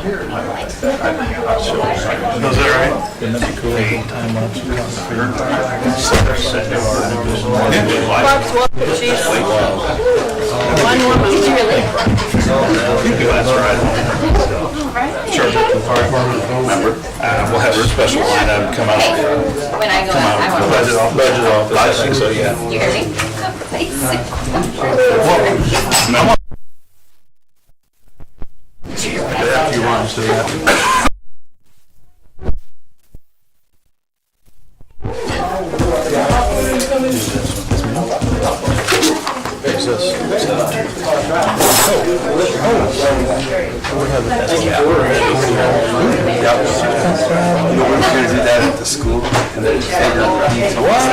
Was that right? Wouldn't that be cool? Time lapse. Bob's welcome, she's one woman. Did you really? That's right. Charge up to the fire department. Remember? We'll have a special line item come out. When I go out, I want Budget office. I think so, yeah. You hear me? They have a few runs to that. You know, we're going to do that at the school, and then figure out the details.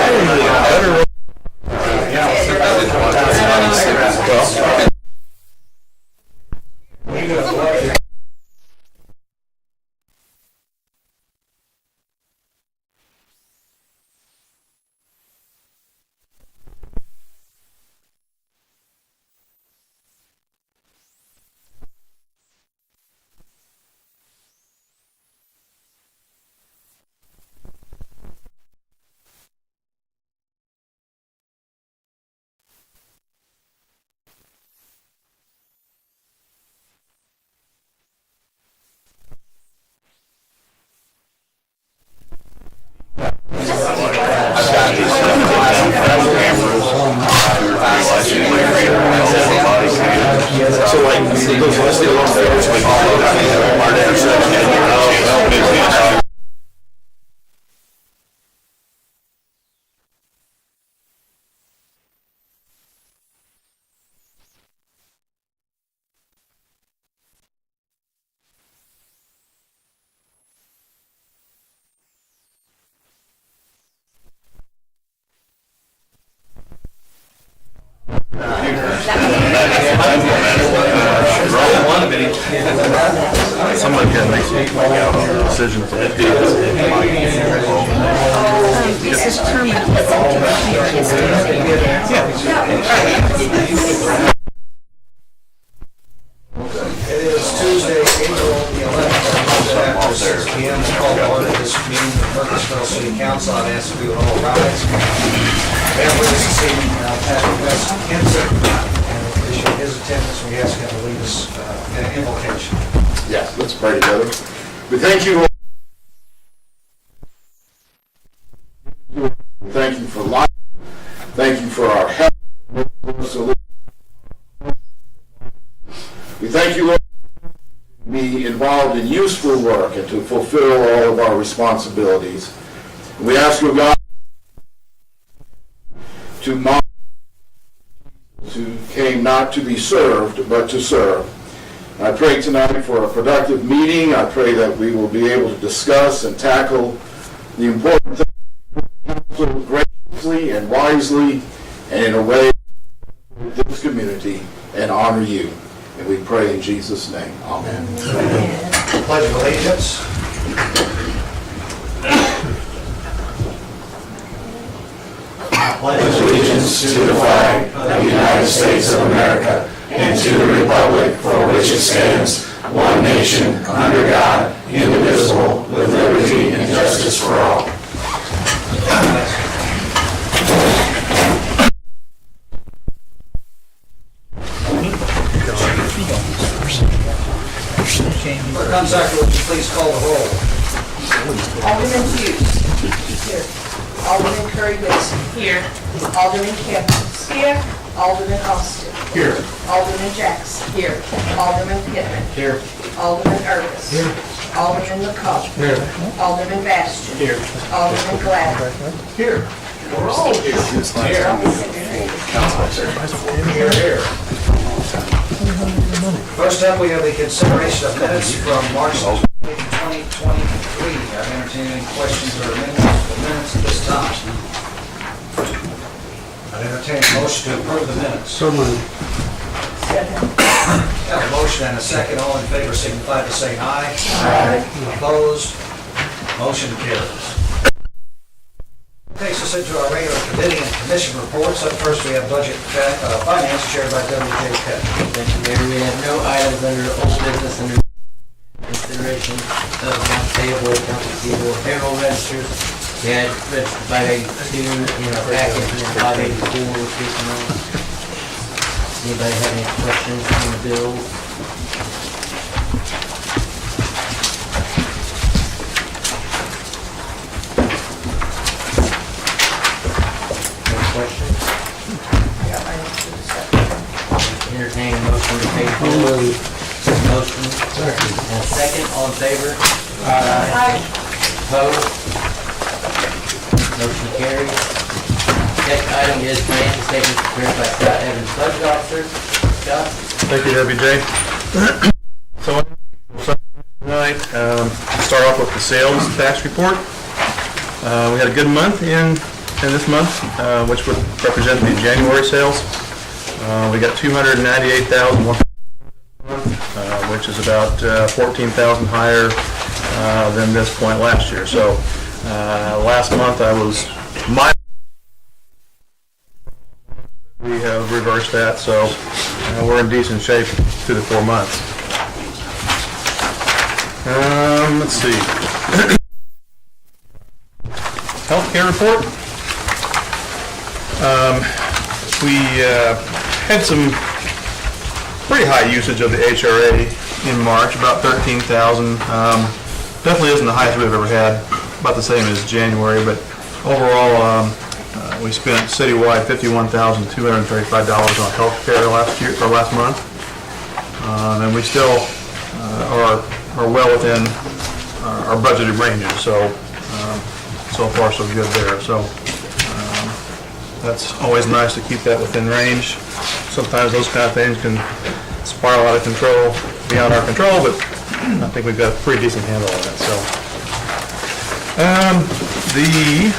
So like those listed along there, which we call our intersection. Somebody here makes decisions. This is terminal. It is Tuesday, April the 11th, after 6 p.m. to call to order this meeting of the Murphysboro City Council. I'd ask if we would all rise. We have with us this evening Pastor Wes Henson, and in addition to his attendance, we ask him to lead us in an invocation. Yes, let's pray together. We thank you, Lord. Thank you for life. Thank you for our health. We thank you, Lord, to be involved in useful work and to fulfill all of our responsibilities. We ask you, God, to model who came not to be served, but to serve. I pray tonight for a productive meeting. I pray that we will be able to discuss and tackle the important things graciously and wisely and in a way that this community and honor you. And we pray in Jesus' name. Amen. Pledge of Allegiance. Pledge allegiance to the flag of the United States of America and to the republic for which it stands, one nation, under God, indivisible, with liberty and justice for all. Clerk Hunsaker, would you please call the roll? Alderman Hughes. Here. Alderman Curry Wilson. Here. Alderman Kempis. Here. Alderman Austin. Here. Alderman Jackson. Here. Alderman Pittman. Here. Alderman Irvis. Here. Alderman McCollum. Here. Alderman Bastian. Here. Alderman Gladden. Here. We're all here. Here. Here. First up, we have the consideration of minutes from March 2023. I entertain any questions or amendments to the minutes at this time. I entertain a motion to approve the minutes. So moved. Have a motion and a second. All in favor signify by saying aye. Aye. Opposed? Motion carries. Takes us into our regular committee and commission reports. Up first, we have budget finance chaired by W.J. Pitt. Thank you, Mayor. We have no items under old business under consideration of accounts payable, accounts receivable, payroll registers. We had registered 582 in our packet, and then 584 was recent on. Anybody have any questions on the bills? Any questions? Entertain a motion to pay bills. Motion, and a second, all in favor? Aye. Opposed? Motion carries. Next item is financial statements prepared by Scott Evans, Budget Officer. Scott? Thank you, WJ. So tonight, start off with the sales tax report. We had a good month in this month, which would represent the January sales. We got 298,000, which is about 14,000 higher than this point last year. So last month I was we have reversed that, so we're in decent shape through the 4 months. Let's see. Healthcare report. We had some pretty high usage of the HRA in March, about 13,000. Definitely isn't the highest we've ever had, about the same as January, but overall we spent citywide $51,235 on health care last month. And we still are well within our budgeted ranges, so far so good there. So that's always nice to keep that within range. Sometimes those kind of things can spiral out of control, beyond our control, but I think we've got a pretty decent handle on it. So the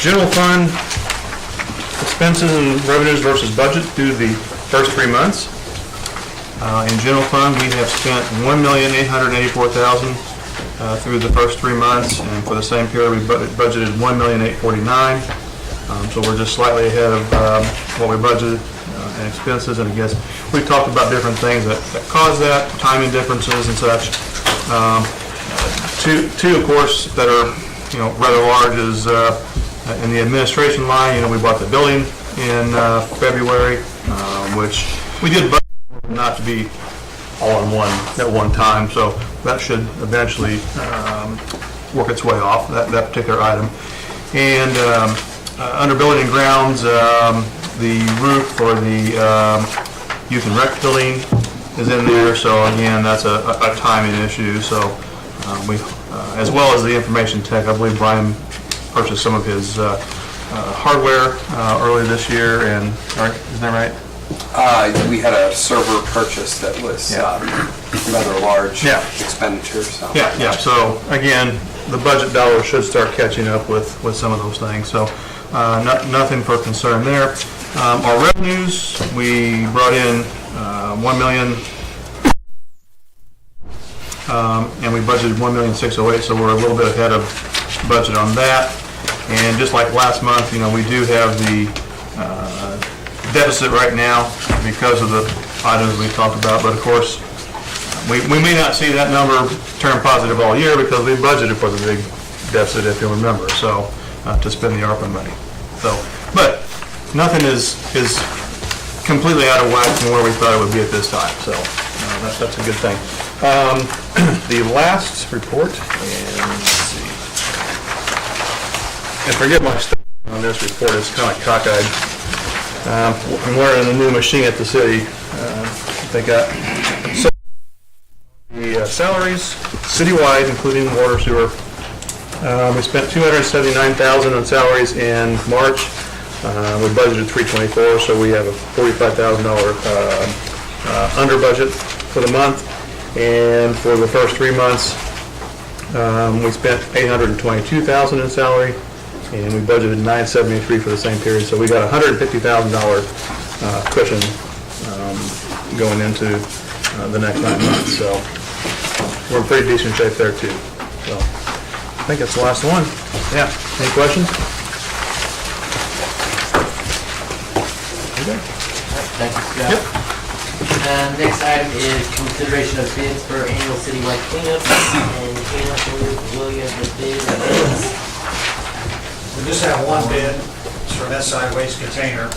general fund expenses and revenues versus budget through the first 3 months. In general fund, we have spent $1,884,000 through the first 3 months, and for the same period, we budgeted $1,849,000. So we're just slightly ahead of what we budgeted in expenses, and I guess we've talked about different things that cause that, timing differences and such. Two, of course, that are rather large is in the administration line. We bought the building in February, which we did budget not to be all in one at one time, so that should eventually work its way off, that particular item. And under building and grounds, the roof for the youth and rec building is in there, so again, that's a timing issue. So we, as well as the information tech, I believe Brian purchased some of his hardware early this year, and isn't that right? We had a server purchase that was rather large expenditure. So. Yeah. So again, the budget dollars should start catching up with some of those things. So nothing for concern there. Our revenues, we brought in $1 million, and we budgeted $1,608,000. So we're a little bit ahead of budget on that. And just like last month, we do have the deficit right now because of the items we talked about, but of course we may not see that number turn positive all year because we budgeted for the big deficit, if you'll remember, so to spend the ARPA money. So, but nothing is completely out of whack from where we thought it would be at this time, so that's a good thing. The last report, and let's see, and forget my stuff on this report, it's kind of cockeyed. I'm wearing a new machine at the city. They got the salaries citywide, including water, sewer. We spent $279,000 on salaries in March. We budgeted $324,000, so we have a $45,000 under budget for the month. And for the first 3 months, we spent $822,000 in salary, and we budgeted $973,000 for the same period. So we got a $150,000 cushion going into the next 9 months. So we're in pretty decent shape there too. So I think that's the last one. Yeah. Any questions? Thank you, Scott. Yep. Next item is consideration of bids for annual citywide cleanup. And cleanup, will you have the bid? We just have one bid, it's from SI Waste Container.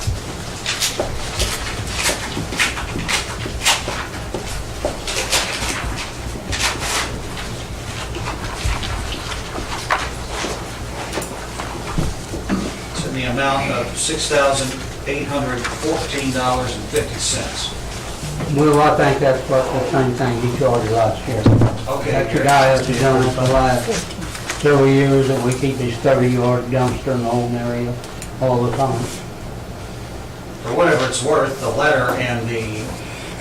It's in the amount of $6,814.50. Well, I think that's what the same thing he charged last year. Okay. That's the guy that's done it for the last several years, that we keep his 30-yard dumpster in the home area all the time. For whatever it's worth, the letter and the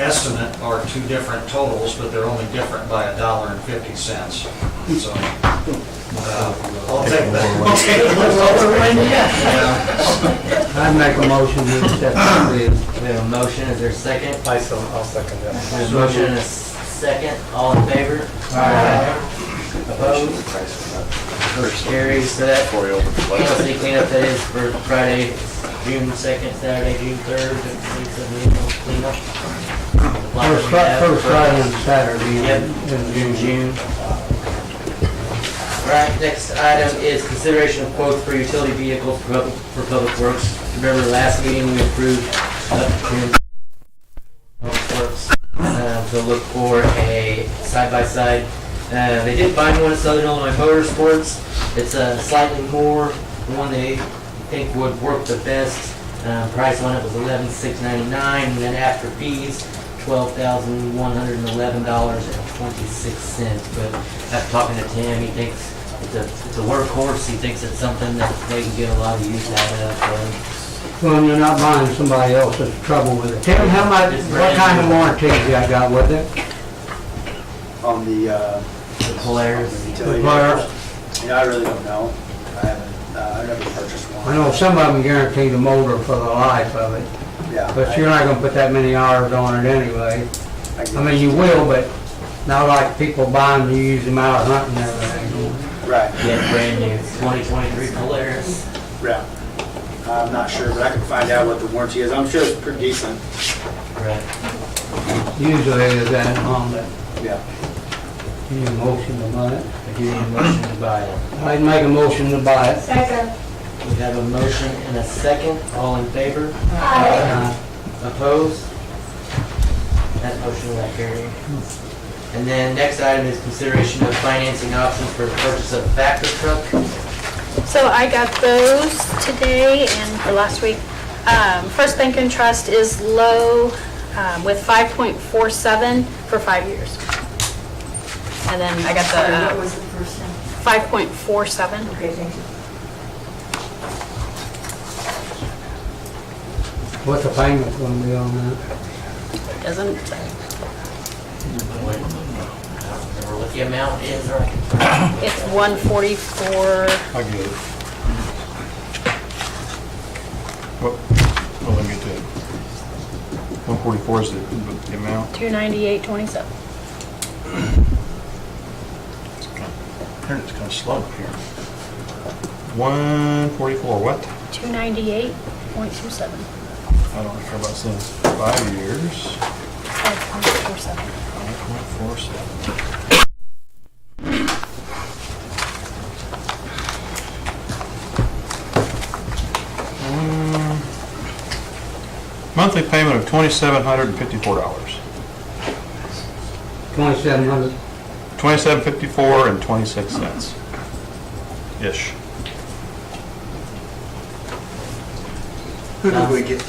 estimate are two different totals, but they're only different by $1.50. So, I'll take that. I'd make a motion to accept the bid. We have a motion, is there a second? I'll second that. We have a motion and a second, all in favor? Opposed? Motion carries. So that annual city cleanup, that is for Friday, June 2nd, Saturday, June 3rd, it's an annual cleanup. First Friday and Saturday Yep, in June. Right, next item is consideration of quotes for utility vehicles for public works. Remember last meeting we approved up to public works to look for a side-by-side. They did find one at Southern Illinois Motorsports. It's slightly more, the one they think would work the best. Price on it was $11,699, and then after fees, $12,111.26. But after talking to Tim, he thinks it's a workhorse. He thinks it's something that they can get a lot of use out of. Well, you're not buying somebody else's trouble with it. Tim, how much, what kind of warranty you got with it? On the Polaris. utility Polaris? vehicles. I really don't know. I haven't, I never purchased one. I know some of them guarantee the motor for the life of it, Yeah. but you're not gonna put that many hours on it anyway. guess. I mean, you will, but not like people buy them to use them out hunting and everything. Right, Yeah, brand new 2023 Polaris. yeah. I'm not sure, but I can find out what the warranty is. I'm sure it's pretty decent. Right. Usually is that on that. Yeah. Need a motion to buy it? I do need a motion to buy it. I'd make a motion to buy it. Second. We have a motion and a second. All in favor? Uh, Opposed? That motion will not carry. And then next item is consideration of financing options for the purchase of a Vector truck. So I got those today and for last week. First Bank and Trust is low with 5.47 for 5 years. And then I got What the was the first one? 5.47. Okay, thank you. What's the payment gonna be on that? Doesn't say. I don't remember what the amount is, or I can. It's 144. I get it. Well, let me get to it. 144 is the amount. 298.27. It's kind of slow here. 144, what? 298.27. I don't care about since 5 years. 5.47. 5.47. Monthly payment of $2,754. 2,700. $2,754 and 26 cents. Ish. Who did we get?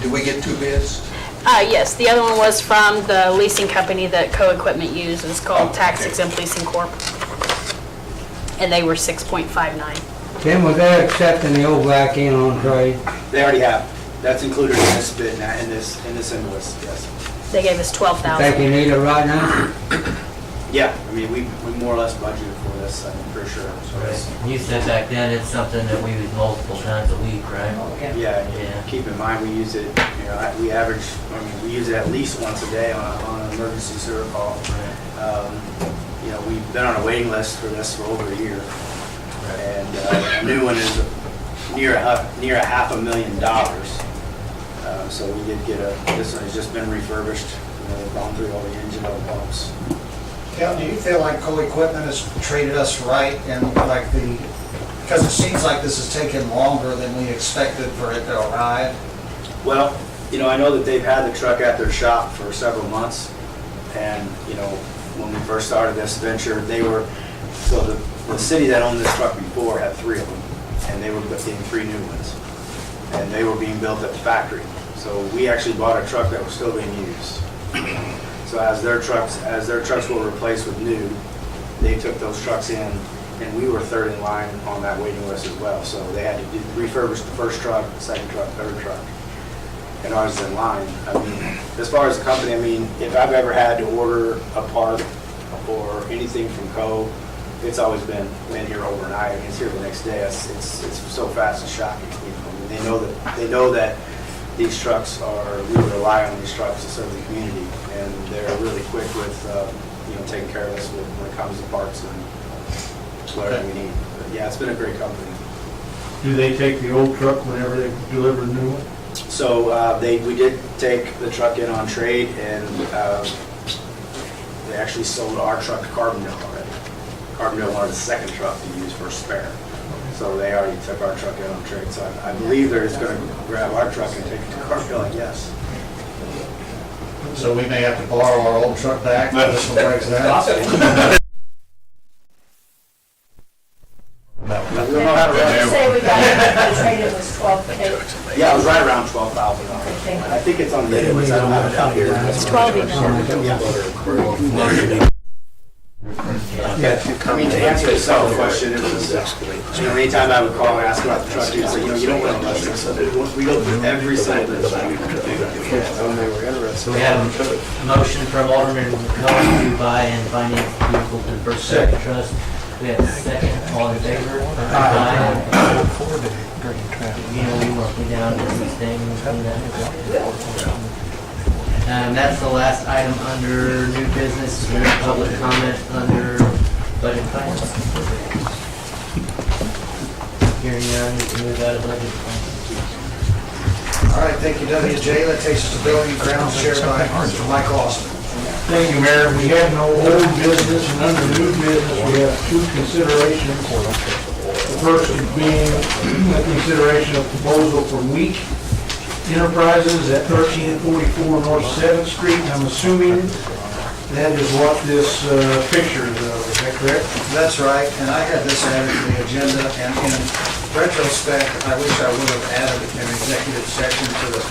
Did we get two bids? Yes, the other one was from the leasing company that Co-Equipment uses. It's called Tax Exempt Leasing Corp. And they were 6.59. Tim, was they accepting the old back in on trade? They already have. That's included in this bid, now, in this invoice, yes. They gave us Think $12,000. you need it right now? Yeah, I mean, we more or less budgeted for this, I mean, for sure. So it's- You said back then it's something that we use multiple times a week, right? Yeah, Yeah. keep in mind, we use it, you know, we average, we use it at least once a day on an emergency sewer call. You know, we've been on a waiting list for this for over a year. And a new one is near $500,000. So we did get this one has just been refurbished, they've gone through all the engine oil pumps. Cal, do you feel like Co-Equipment has treated us right and like because it seems like this has taken longer than we expected for it to arrive? Well, I know that they've had the truck at their shop for several months, and, when we first started this venture, so the city that owned this truck before had 3 of them, and they were getting 3 new ones, and they were being built at the factory. So we actually bought a truck that was still being used. So as their trucks were replaced with new, they took those trucks in, and we were third in line on that waiting list as well. So they had to refurbish the first truck, second truck, third truck, and ours is in line. I mean, as far as the company, if I've ever had to order a part or anything from Co, it's always been here overnight. It's here the next day. It's so fast and shocking. They know that these trucks we rely on these trucks to serve the community, and they're really quick with taking care of us when it comes to parts and whatever we need. But yeah, it's been a great company. Do they take the old truck whenever they deliver a new one? So we did take the truck in on trade, and they actually sold our truck to Carbondale already. Carbondale wanted a second truck to use for a spare. So they already took our truck in on trade. So I believe they're just going to grab our truck and take it to Carbondale, I guess. So we may have to borrow our old truck back when this one breaks down. We don't know how to run it. Say we got it, the trade it was 12, Yeah, it was right around $12,000. I think it's on the invoice. I don't have it out here. It's 12 each. To answer the second question, it was, anytime I would call and ask about the truck, you'd say, you don't want to less this. We go through every single thing. So we have a motion from Alderman Cohen to buy and finance the vehicle to the First Second Trust. We have a second, all in favor? Aye. We must be down to these things. And that's the last item under new business, no public comment under budget finance. Hearing none, we can move out of budget finance. All right, thank you, WJ. That takes us to building grounds chaired by Mr. Mike Austin. Thank you, Mayor. We have no old business, and under new business, we have 2 considerations. The first is being a consideration of proposal from Week Enterprises at 1344 North 7th Street. I'm assuming that is what this picture is of. Is that correct? That's right, and I had this added to the agenda, and in retrospect, I wish I would have added an executive session to the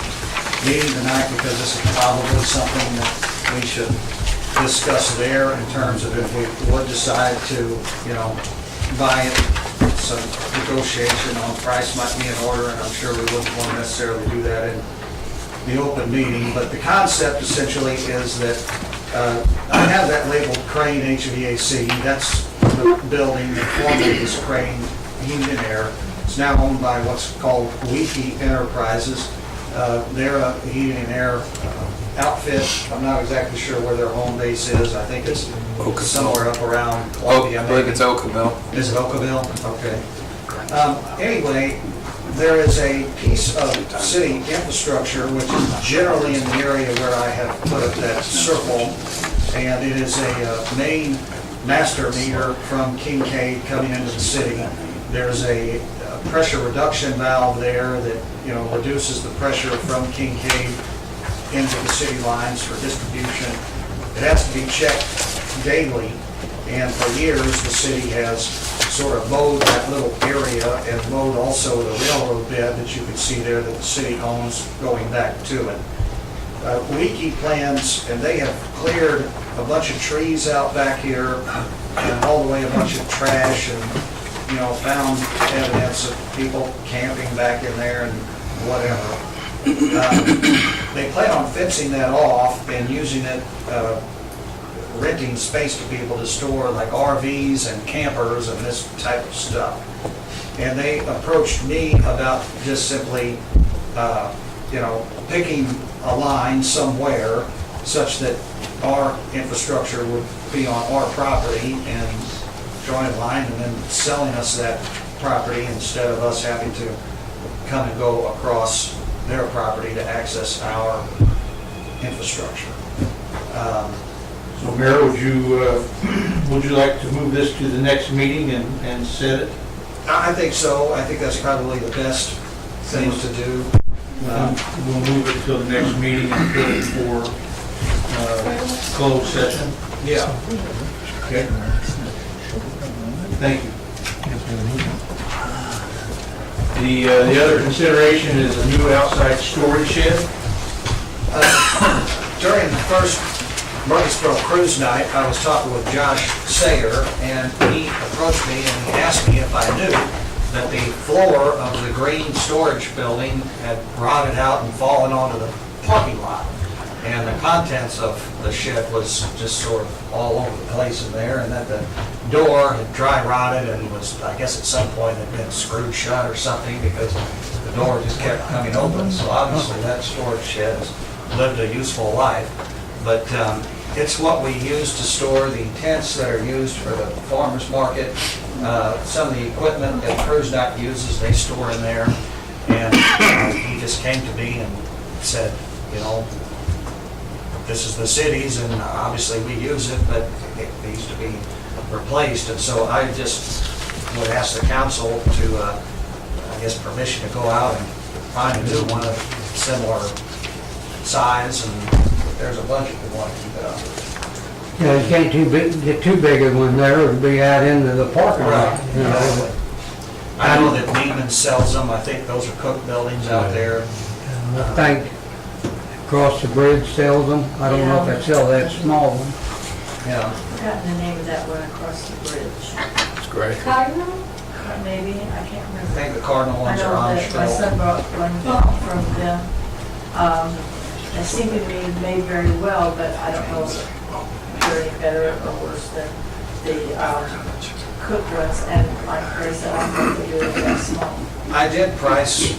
meeting tonight, because this is probably something that we should discuss there in terms of if we would decide to, buy it. Some negotiation on price might be in order, and I'm sure we wouldn't want to necessarily do that in the open meeting. But the concept essentially is that I have that labeled Crane HVAC. That's the building that formerly was Crane Heating and Air. It's now owned by what's called Wiki Enterprises. They're a heating and air outfit. I'm not exactly sure where their home base is. I think it's somewhere up around Columbia. I believe it's Oakville. Is it Oakville? Okay. Anyway, there is a piece of city infrastructure which is generally in the area where I have put up that circle, and it is a main master meter from Kincaid coming into the city. There's a pressure reduction valve there that reduces the pressure from Kincaid into the city lines for distribution. It has to be checked daily, and for years the city has sort of mowed that little area and mowed also the railroad bed that you can see there that the city owns going back to it. Leaky plans, and they have cleared a bunch of trees out back here and hauled away a bunch of trash and found evidence of people camping back in there and whatever. They plan on fencing that off and using it, renting space to people to store like RVs and campers and this type of stuff. And they approached me about just simply, picking a line somewhere such that our infrastructure would be on our property and drawing a line and then selling us that property instead of us having to come and go across their property to access our infrastructure. So Mayor, would you like to move this to the next meeting and set it? I think so. I think that's probably the best thing to do. We'll move it to the next meeting and put it for closed session. Yeah. Okay. Thank you. The other consideration is a new outside storage shed. During the first Murphysboro cruise night, I was talking with Josh Sayer, and he approached me and he asked me if I knew that the floor of the green storage building had rotted out and fallen onto the parking lot. And the contents of the shed was just sort of all over the place in there, and that the door had dry rotted and was, I guess at some point had been screwed shut or something, because the door just kept coming open. So obviously that storage shed has lived a useful life. But it's what we use to store the tents that are used for the farmer's market. Some of the equipment that Cruise Night uses, they store in there. And he just came to me and said, you know, this is the city's, and obviously we use it, but it needs to be replaced. And so I just would ask the council to, I guess, permission to go out and find a new one of similar size, and if there's a budget, we want to keep it up. Yeah, you can't get too big a one there, it'll be out into the parking lot. You know. I know that Neiman sells them. I think those are Cook buildings out there. I think Across the Bridge sells them. I don't know if they sell that small one. Yeah. I've forgotten the name of that one across the bridge. It's great. Cardinal? Maybe, I can't I remember. think the Cardinal I ones are know on that my Shell. son brought one from them. They seem to be made very well, but I don't know if they're any better or worse than the Cook ones. And like Ray said, I don't think they do it that small. I did price,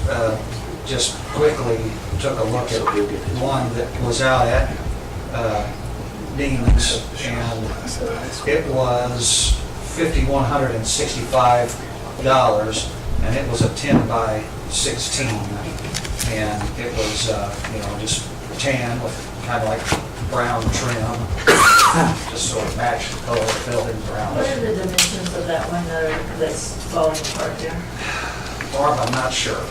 just quickly took a look at one that was out at Dean's, and it was $5,165, and it was a 10 by 16, and it was, just tan with kind of like brown trim, just sort of matched the color of the buildings around What it. are the dimensions of that one that's falling apart there? Barb, I'm not sure.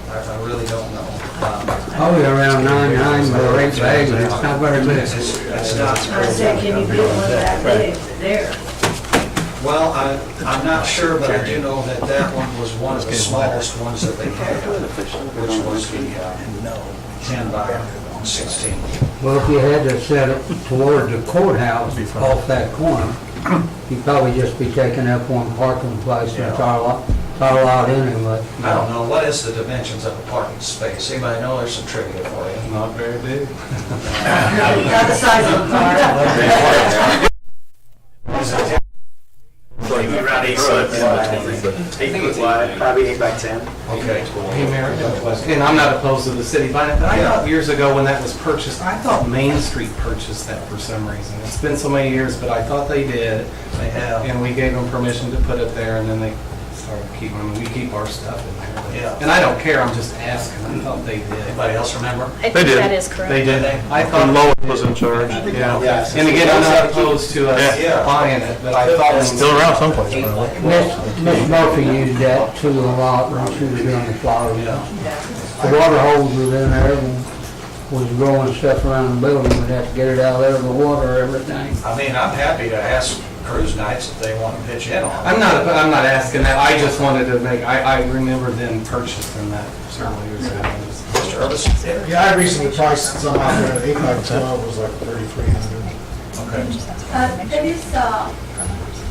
I really don't know. Probably around 9 or 8 bags, it's not very big. It's not. I said, can you get one that big there? Well, I'm not sure, but I do know that that one was one of the smallest ones that they had, which was the 10 by 16. Well, if you had to set it toward the courthouse off that corner, you'd probably just be taking up one parking place, that's our lot anyway. I don't know, what is the dimensions of a parking space? Anybody know? There's some trivia for you. Not very big. Not the size of the car. Around 8 foot. 8 foot wide, probably 8 by 10. Okay. Hey, Mayor, I got a question. And I'm not opposed to the city buying it, but I thought years ago when that was purchased, I thought Main Street purchased that for some reason. It's been so many years, but I thought they did. They have. And we gave them permission to put it there, and then they started keeping, we keep our stuff in there. Yeah. And I don't care, I'm just asking. I thought they did. Anybody else remember? I think did. that is correct. They did. I thought. And Lois was in charge, yeah. Yeah. And again, I'm not opposed to us Yeah. buying it, but I thought. It's still around someplace, probably. Miss Murphy used that too a lot when she was doing the flowers. The water hose was in there and was growing stuff around the building, we'd have to get it out there, the water, everything. I mean, I'm happy to ask cruise nights if they want to pitch in on it. I'm not asking that, I just wanted to make, I remember them purchasing that several years ago. Mr. Urbis? Yeah, I recently priced some out there, 8 by 12 was like 3,300. Okay. There is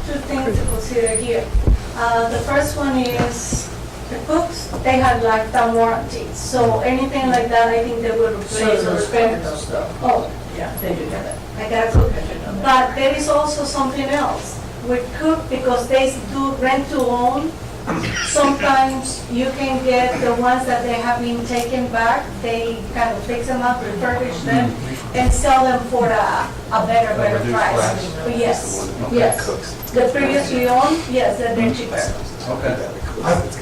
two things to consider here. The first one is the books, they have lifetime warranty. So anything like that, I think they will replace or repair. Oh, yeah, they do have it. I got a Cook. But there is also something else. With Cook, because they do rent to own, sometimes you can get the ones that they have been taken back, they kind of fix them up, refurbish them, and sell them for a better price. But yes. The previously owned, yes, they're cheaper. Okay.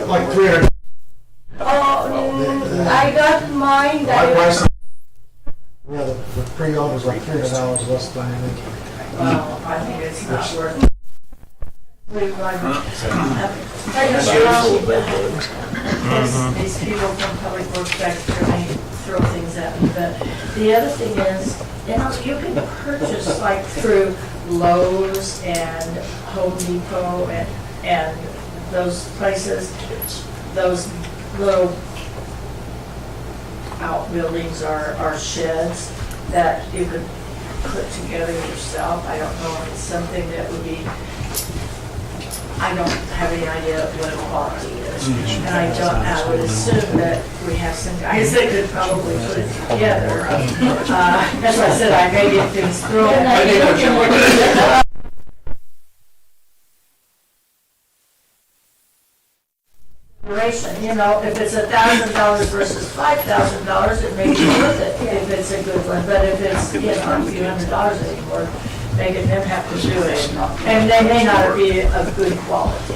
Like 300. Oh, I got mind My that. price, yeah, the pre-owned was like $300 less than anything. Well, I think it's not worth it. These people from Public Works back there, they throw things at me, but the other thing is, you know, you can purchase like through Lowe's and Home Depot and those places, those little outbuildings or sheds that you could put together yourself. I don't know if it's something that would be, I don't have any idea what quality is. And I would assume that we have some guys that could probably put it together. As I said, I may get things thrown. I think what you're looking at. You know, if it's $1,000 versus $5,000, it may be worth it if it's a good one. But if it's, you know, a few $100s anymore, making them have to do it. And they may not be of good quality.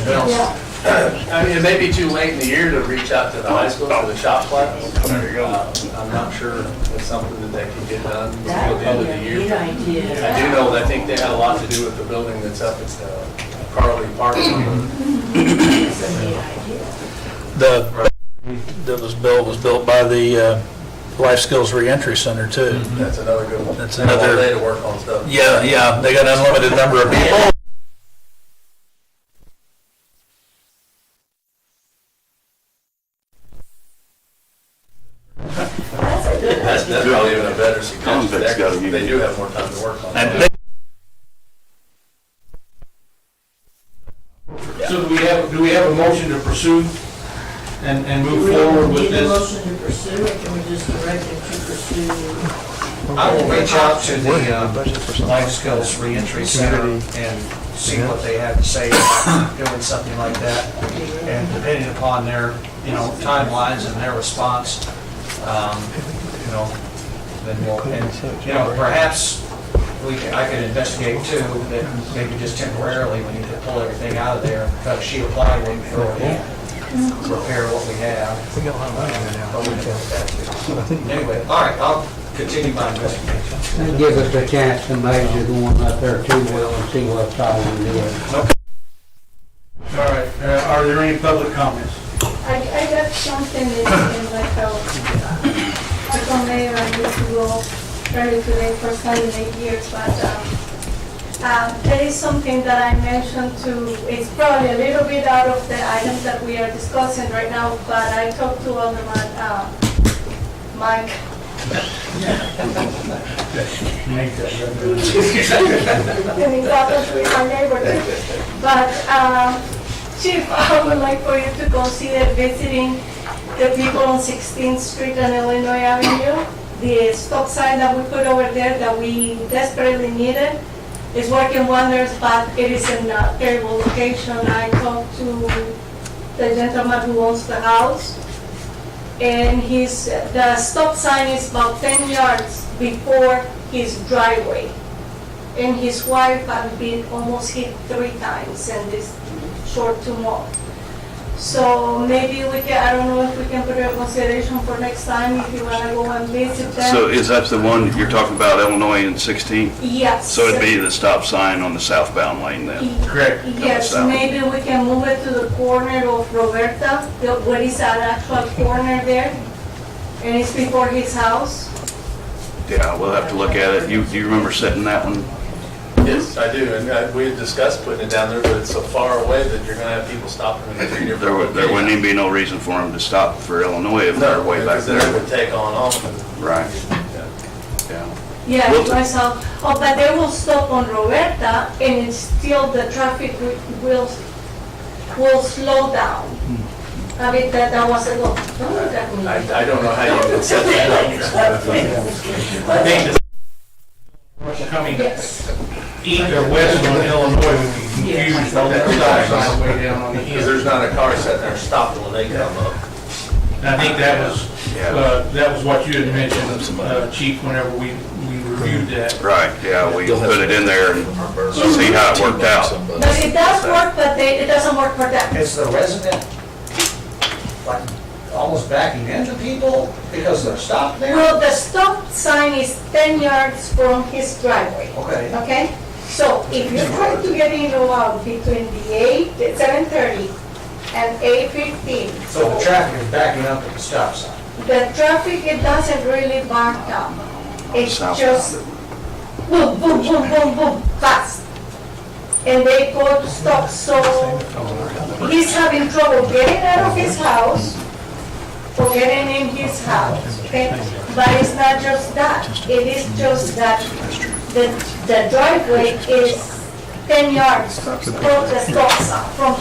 Yeah. I mean, it may be too late in the year to reach out to the high school for the shop class. There you go. I'm not sure it's something that they can get done That before the end of would the be a year. neat idea. I do know that I think they had a lot to do with the building that's up at Carly Park. It's a neat idea. That was built by the Life Skills Reentry Center too. That's another good one. That's And a whole another- day to work on stuff. Yeah, they got an unlimited number of people. That's probably even a better suggestion. They do have more time to work on it. So do we have a motion to pursue and move forward with Need a this? motion to pursue, or can we just direct them to pursue? I will reach out to the Life Skills Reentry Center and see what they have to say about doing something like that. And depending upon their, you know, timelines and their response, you know, then we'll, and, you know, perhaps I could investigate too, that maybe just temporarily we need to pull everything out of there, cut a sheet of plywood and throw it in, repair what we have. But we can look at that too. Anyway, all right, I'll continue my investigation. That gives us a chance to measure the one up there too well and see what size it is. All right, are there any public comments? I got something in like I told Mayor I need to go early today for Sunday in 8 years, but there is something that I mentioned to, it's probably a little bit out of the items that we are discussing right now, but I talked to Alderman Mike. And it happens with my neighbor too. But Chief, I would like for you to consider visiting the people on 16th Street and Illinois Avenue. The stop sign that we put over there that we desperately needed is working wonders, but it is in a terrible location. I talked to the gentleman who owns the house, and the stop sign is about 10 yards before his driveway. And his wife had been almost hit 3 times in this short 2 months. So maybe we can, I don't know if we can put a consideration for next time if you want to go and visit them. So is that the one you're talking about, Illinois and 16? Yes. So it'd be the stop sign on the southbound lane then? Correct. Yes, south. maybe we can move it to the corner of Roberta, what is that actual corner there? And it's before his house. Yeah, we'll have to look at it. You remember setting that one? Yes, I do, and we had discussed putting it down there, but it's so far away that you're gonna have people stopping in the 3 different There wouldn't even be no reason for them to stop for Illinois if they're way back because then it there. would take on all. Right. Yeah. Yeah, Well, myself. Oh, but they will stop on Roberta, and it's still the traffic will slow down. I mean, that was a lot. Don't look at me. I don't know how you would set that up. I think the coming east or west on Illinois would be confused on that side on the way down on the Because east. there's not a car sitting there stopping when they come up. And I think that was what you had mentioned, Chief, whenever we reviewed that. Right, yeah, we put it in there and see how it worked out. But it does work, but it doesn't work for them. Is the resident, like, almost backing into people because they're stopped there? Well, the stop sign is 10 yards from his driveway. Okay. Okay? So if you try to get in or out between the 7:30 and 8:15. So the traffic is backing up at the stop sign? The traffic, it doesn't really back up. It's just boom, boom, boom, boom, boom, fast. And they go to stop, so he's having trouble getting out of his house or getting in his house, okay? But it's not just that. It is just that the driveway is 10 yards from the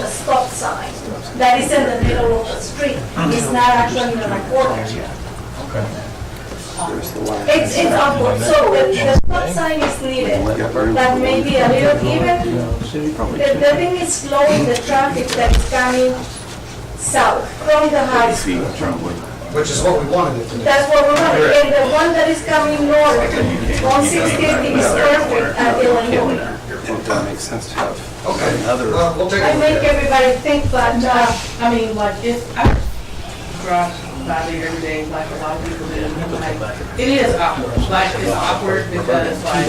stop sign. That is in the middle of the street. It's not actually in a corner. It's upward, so the stop sign is needed, but maybe a little even, the thing is slowing the traffic that is coming south from the high school. Which is what we wanted it to do. That's what we want, and the one that is coming north, 160 is perfect at Illinois. That makes sense to have. Okay, Other. well, we'll take a I look make at it. everybody think, but, I mean, like, if I drive by there every day, like a lot of people do, like, it is awkward. Like, it's awkward because, like,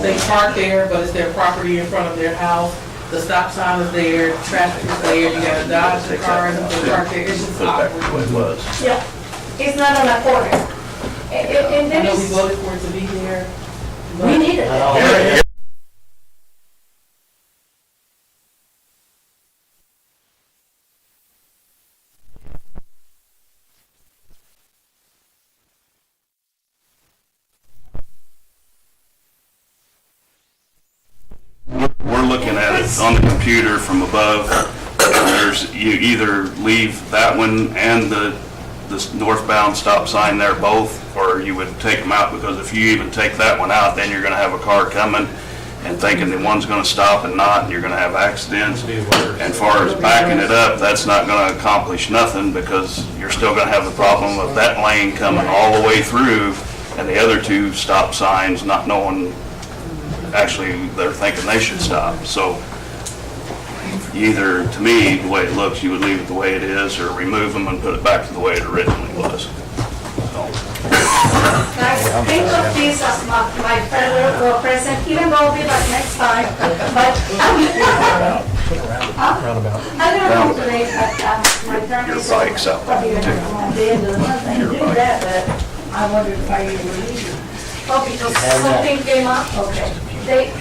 they park there, but it's their property in front of their house. The stop sign is there, traffic is there, you gotta dodge the cars and park there. It's just awkward. yeah, it's not on a corner. And I then know we it's, voted for it to be there. we need it. We're looking at it on the computer from above, and there's, you either leave that one and the northbound stop sign there both, or you would take them out, because if you even take that one out, then you're gonna have a car coming and thinking that one's gonna stop and not, and you're gonna have accidents. And far as backing it up, that's not gonna accomplish nothing, because you're still gonna have the problem of that lane coming all the way through, and the other two stop signs not knowing, actually, they're thinking they should stop. So either, to me, the way it looks, you would leave it the way it is, or remove them and put it back to the way it originally was. So, Guys, think of this as my federal present, even though I'll be back next time, but I'm gonna go today, my turn your is bike's out. probably gonna come on the end of the month and do that, but I wondered why you were leaving. Oh, because something came up? Okay.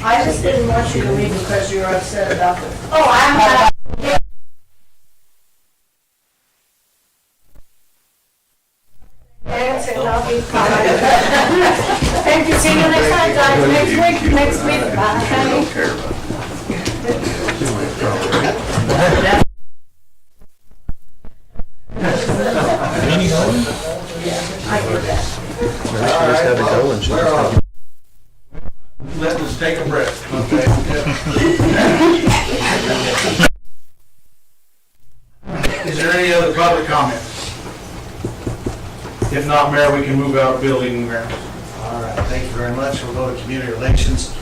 I just didn't want you to leave because you were upset about the. Oh, I'm not. I'll be fine. Thank you, see you next time, guys, next week, bye. I don't care about it. I heard that. All right, well, Let us take a breath, okay? Is there any other public comment? If not, Mayor, we can move out of building and grounds. all right, thank you very much. We'll go to community relations.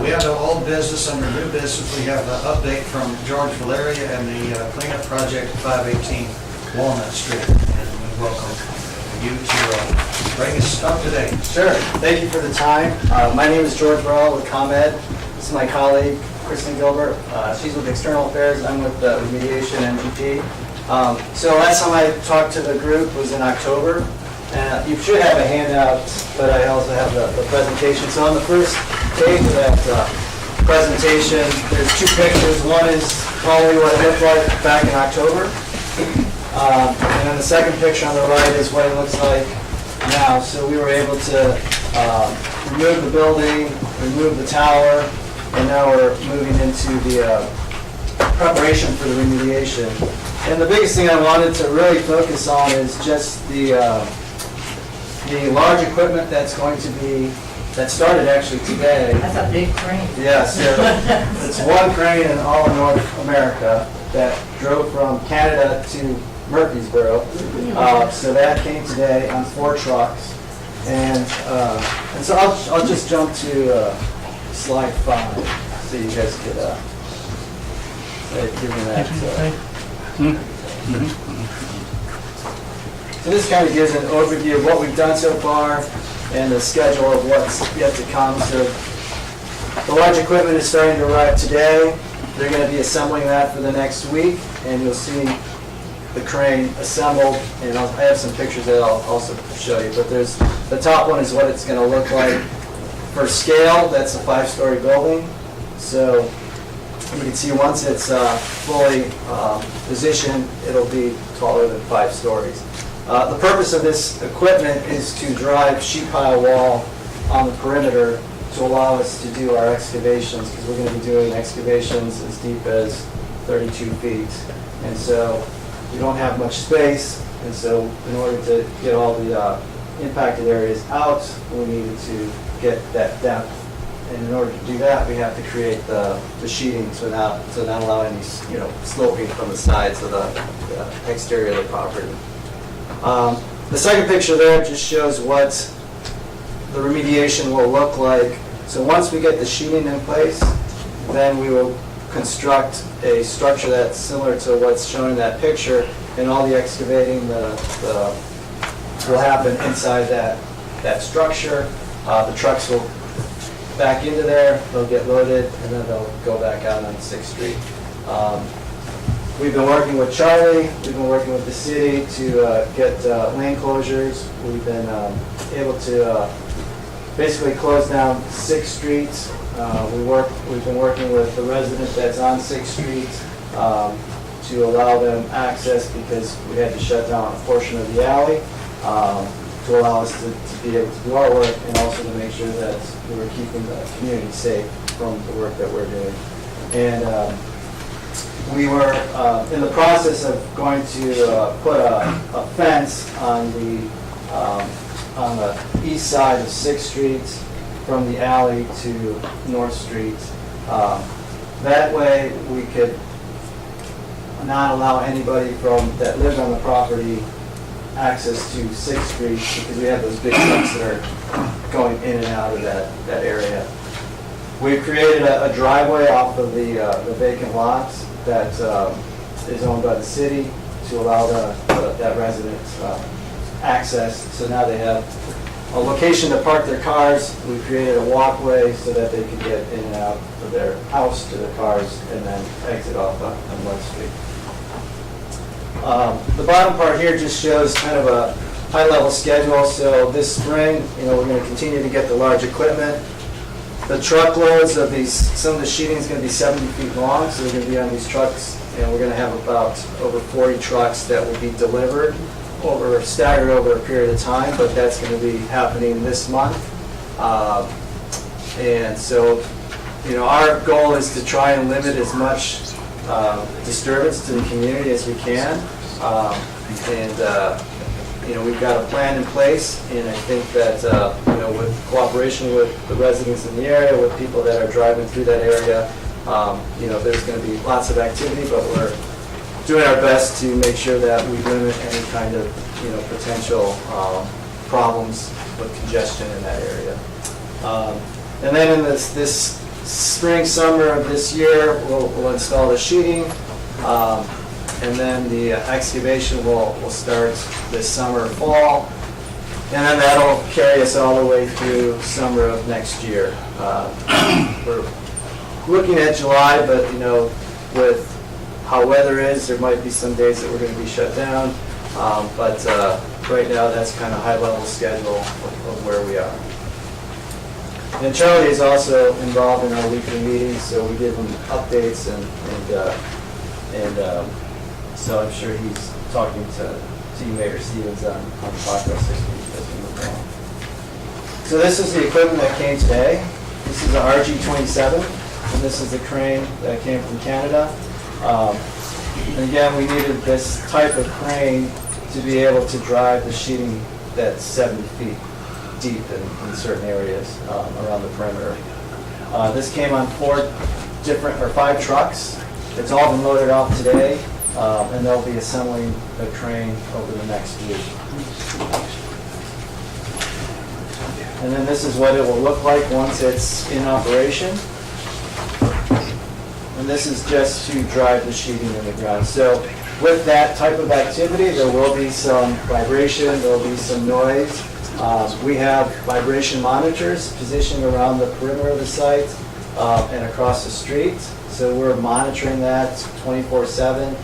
We have the old business. Under new business, we have an update from George Valeria and the cleanup project at 518 Walnut Street. And we welcome you to bring us up to date. Sure. Thank you for the time. My name is George Burrell with ComEd. This is my colleague, Kristen Gilbert. She's with External Affairs. I'm with Remediation MGP. So last time I talked to the group was in October. You should have a handout, but I also have the presentation. So on the first page of that presentation, there's two pictures. One is probably what it looked like back in October. And then the second picture on the right is what it looks like now. So we were able to remove the building, remove the tower, and now we're moving into the preparation for the remediation. And the biggest thing I wanted to really focus on is just the large equipment that's going to be, that started actually today. That's a big crane. Yeah, so it's one crane in all of North America that drove from Canada to Murphysboro. So that came today on 4 trucks. And so I'll just jump to slide 5 so you guys could give me that. So this kind of gives an overview of what we've done so far and the schedule of what's yet to come. So the large equipment is starting to arrive today. They're going to be assembling that for the next week, and you'll see the crane assembled, and I have some pictures that I'll also show you. But there's the top one is what it's going to look like. For scale, that's a 5-story building. So you can see once it's fully positioned, it'll be taller than 5 stories. The purpose of this equipment is to drive sheet pile wall on the perimeter to allow us to do our excavations, because we're going to be doing excavations as deep as 32 feet. And so we don't have much space, and so in order to get all the impacted areas out, we needed to get that depth. And in order to do that, we have to create the sheeting to not allow any sloping from the sides of the exterior of the property. The second picture there just shows what the remediation will look like. So once we get the sheeting in place, then we will construct a structure that's similar to what's shown in that picture, and all the excavating will happen inside that structure. The trucks will back into there, they'll get loaded, and then they'll go back out on 6th Street. We've been working with Charlie, we've been working with the city to get lane closures. We've been able to basically close down 6th Street. We've been working with the resident that's on 6th Street to allow them access, because we had to shut down a portion of the alley to allow us to be able to do our work, and also to make sure that we were keeping the community safe from the work that we're doing. And we were in the process of going to put a fence on the east side of 6th Street from the alley to North Street. That way we could not allow anybody that lives on the property access to 6th Street, because we have those big trucks that are going in and out of that area. We've created a driveway off of the vacant lots that is owned by the city to allow that resident access. So now they have a location to park their cars. We created a walkway so that they could get in and out of their house to their cars, and then exit off on 1st Street. The bottom part here just shows kind of a high-level schedule. So this spring, we're going to continue to get the large equipment. The truckloads of some of the sheeting is going to be 70 feet long, so they're going to be on these trucks, and we're going to have about over 40 trucks that will be delivered, staggered over a period of time, but that's going to be happening this month. And so, our goal is to try and limit as much disturbance to the community as we can. We've got a plan in place, and I think that, with cooperation with the residents in the area, with people that are driving through that area, there's going to be lots of activity, but we're doing our best to make sure that we limit any kind of, potential problems with congestion in that area. And then in this spring, summer of this year, we'll install the sheeting, and then the excavation will start this summer, fall, and then that'll carry us all the way through summer of next year. We're looking at July, but with how weather is, there might be some days that we're going to be shut down. But right now, that's kind of high-level schedule of where we are. And Charlie is also involved in our weekly meetings, so we give him updates, and so I'm sure he's talking to you, Mayor Stevens, on the progress this week as we move along. So this is the equipment that came today. This is the RG-27, and this is the crane that came from Canada. And again, we needed this type of crane to be able to drive the sheeting that's 70 feet deep in certain areas around the perimeter. This came on 5 trucks. It's all been loaded off today, and they'll be assembling the crane over the next week. And then this is what it will look like once it's in operation. And this is just to drive the sheeting in the ground. So With that type of activity, there will be some vibration, there will be some noise. We have vibration monitors positioned around the perimeter of the site and across the street. So we're monitoring that 24/7,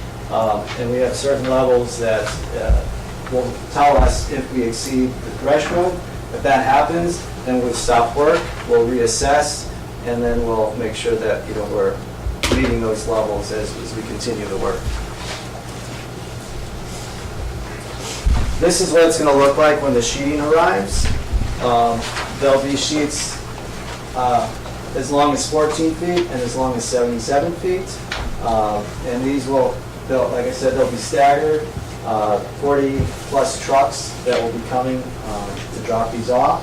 and we have certain levels that will tell us if we exceed the threshold. If that happens, then we'll stop work, we'll reassess, and then we'll make sure that, we're meeting those levels as we continue the work. This is what it's going to look like when the sheeting arrives. There'll be sheets as long as 14 feet and as long as 77 feet. And these like I said, they'll be staggered. 40 plus trucks that will be coming to drop these off.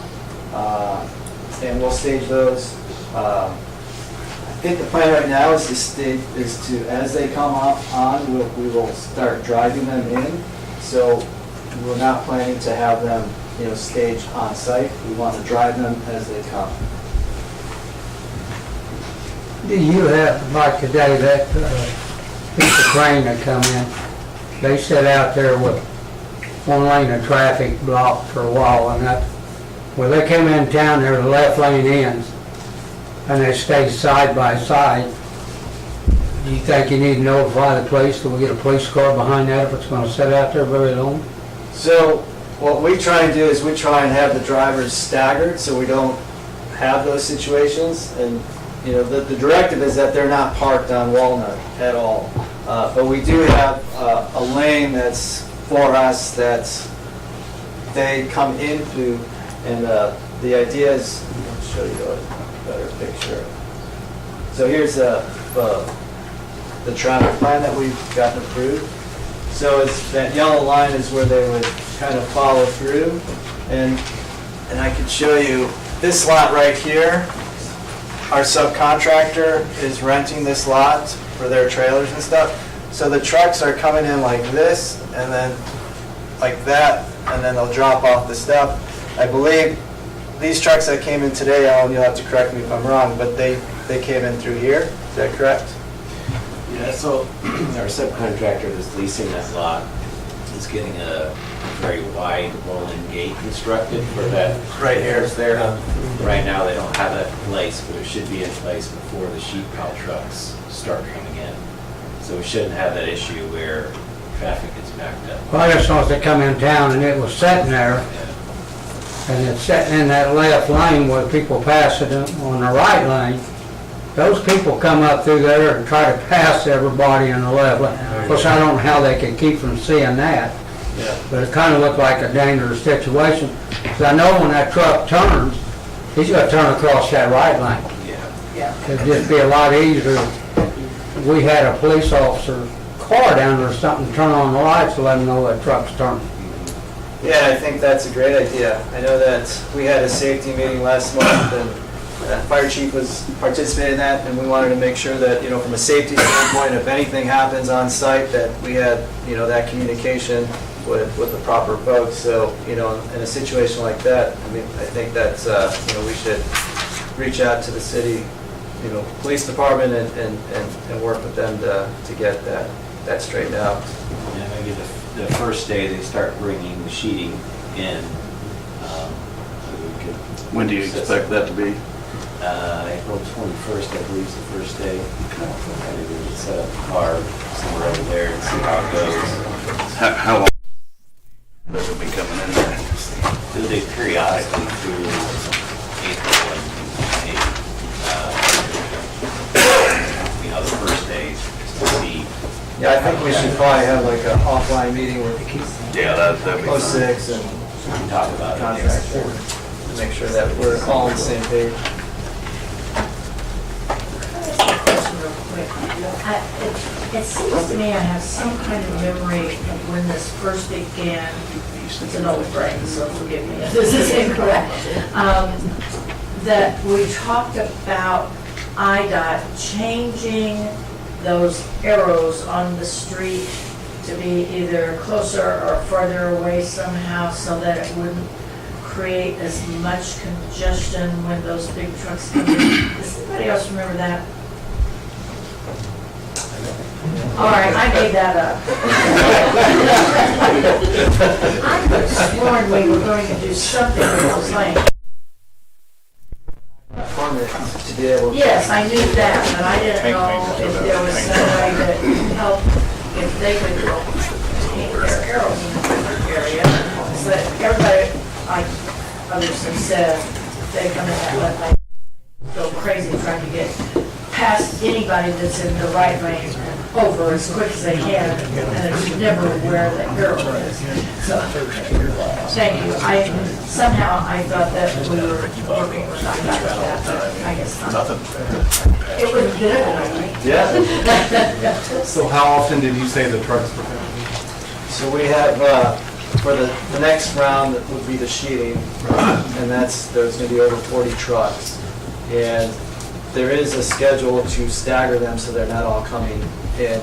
And we'll stage those. I think the plan right now is to as they come on, we will start driving them in. So we're not planning to have them, staged on site. We want to drive them as they come. Do you have, like today, that piece of crane that come in, they sit out there with one lane of traffic blocked for a while, and when they come in town, they're the left lane ends, and they stay side by side. Do you think you need to notify the police, that we get a police car behind that if it's going to sit out there very long? So what we try and do is we try and have the drivers staggered so we don't have those situations. And the directive is that they're not parked on Walnut at all. But we do have a lane that's for us that they come into, and the idea is, I'll show you a better picture. So here's the traffic plan that we've gotten approved. So that yellow line is where they would kind of follow through. And I can show you this lot right here. Our subcontractor is renting this lot for their trailers and stuff. So the trucks are coming in like this, and then like that, and then they'll drop off the stuff. I believe these trucks that came in today, Alan, you'll have to correct me if I'm wrong, but they came in through here. Is that correct? Yeah, so our subcontractor that's leasing that lot is getting a very wide roll-in gate constructed for that. Right here. There. Right now, they don't have that in place, but it should be in place before the sheet pile trucks start coming in. So we shouldn't have that issue where traffic gets backed up. Well, I just saw they come in town and it was sitting there, and it's sitting in that left lane where people pass it on the right lane. Those people come up through there and try to pass everybody in the left lane. Of course, I don't know how they can keep from seeing that. Yeah. But it kind of looked like a dangerous situation. Because I know when that truck turns, he's going to turn across that right lane. Yeah. It'd just be a lot easier if we had a police officer car down there or something, turn on the lights to let them know that truck's turning. Yeah, I think that's a great idea. I know that we had a safety meeting last month, and the fire chief was participating in that, and we wanted to make sure that, from a safety standpoint, if anything happens on site, that we had, that communication with the proper folks. So, in a situation like that, I think that's, we should reach out to the city, police department and work with them to get that straightened out. Yeah, maybe the first day they start bringing the sheeting in. When do you expect that to be? April 21st, I believe, is the first day. Maybe we set up a car somewhere over there and see how it goes. How long they will be coming in there? Do they periodically through April and May? The first days to see. Yeah, I think we should probably have like an offline meeting with that'd be fine. 06 and talk about it. contractor to make sure that we're all on the same page. It seems to me I have some kind of memory of when this first began. It's an old brain, so forgive me if this is incorrect. That we talked about IDOT changing those arrows on the street to be either closer or further away somehow so that it wouldn't create as much congestion when those big trucks come in. Does anybody else remember that? I All right, I made that up. I could have sworn we were going to do something with those lanes. Permit to be able to. Yes, I knew that, but I didn't know if there was some way that help, if they could paint their arrows in the area. So that everybody, like others have said, they come in that left lane, go crazy trying to get past anybody that's in the right lane and over as quick as they can, and it's never where the arrow is. So, thank you. Somehow I thought that we were working with that, but I guess not. It was good. Yeah. So how often did you say the trucks were coming? So we have, for the next round that would be the sheeting, and there's gonna be over 40 trucks. And there is a schedule to stagger them so they're not all coming in.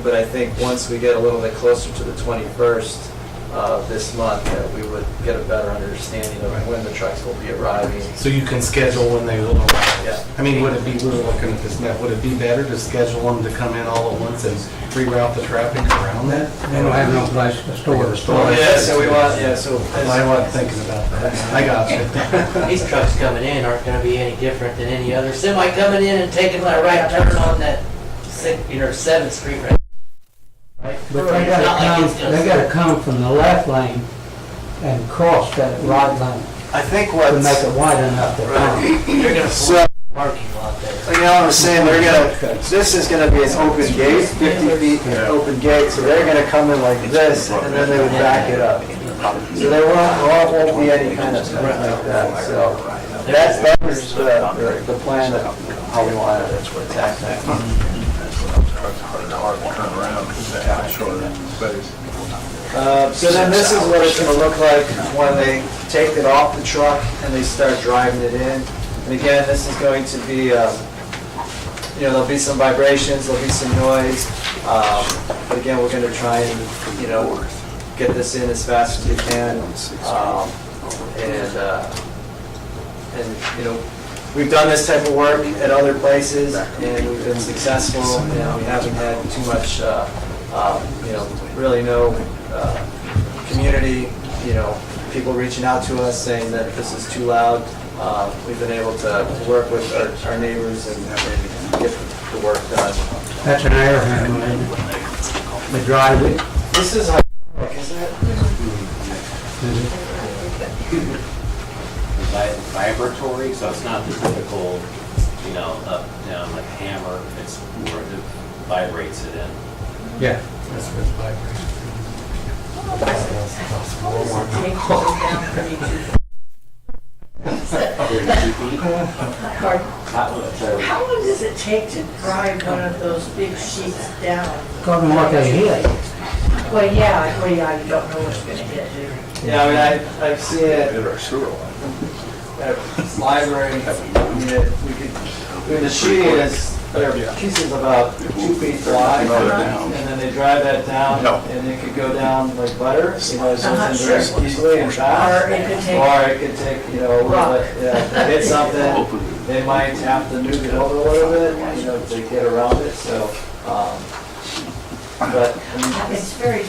But I think once we get a little bit closer to the 21st of this month, that we would get a better understanding of when the trucks will be arriving. So you can schedule when they will arrive? Yeah. I mean, would it be, we were looking at this map, would it be better to schedule them to come in all at once and reroute the traffic around that? They don't have no place to store the store. Yeah, so we want, I wasn't thinking about that. I got you. These trucks coming in aren't gonna be any different than any other semi coming in and taking that right turn on that 7th Street right. Right? But they It's not like it's gonna- gotta come from the left lane and cross that right lane I think to what. make it wide enough to come. You're gonna So, pull parking lot there. you know what I'm saying, this is gonna be an open gate, 50 feet open gate, so they're gonna come in like this, and then they would back it up. So there won't be any kind of sprint like that, so that was the plan of how we wanted to attack that. So then this is what it's gonna look like when they take it off the truck and they start driving it in. And again, this is going to be, there'll be some vibrations, there'll be some noise. But again, we're gonna try and, get this in as fast as we can. We've done this type of work at other places and we've been successful and we haven't had too much, really no community, people reaching out to us saying that this is too loud. We've been able to work with our neighbors and get the work done. That's an air handler, isn't it? They drive it. This is, isn't it? Vibratory, so it's not the typical, up, down, like hammer, it's more, it vibrates it in. Yeah. That's what vibrates. How long does it take to drive one of those big sheets down? According to what they hit. Well, yeah, you don't know what's gonna hit, do you? Yeah, I mean, I've seen it at library, the sheet is, they're pieces about 2 feet wide, and then they drive that down, and it could go down like butter, it goes in easily and fast. Or it could take, a little bit, hit something, they might have to move it over a little bit, to get around it, so, but. It's very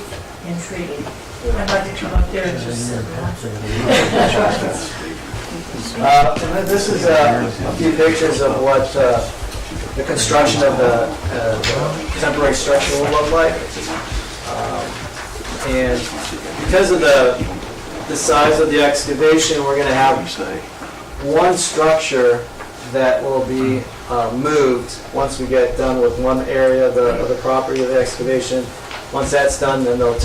intriguing. I'd like to come up there and just sit down. And then this is a few pictures of what the construction of the temporary structure will look like. And because of the size of the excavation, we're going to have one structure that will be moved once we get done with one area of the property of the excavation. Once that's done, then they'll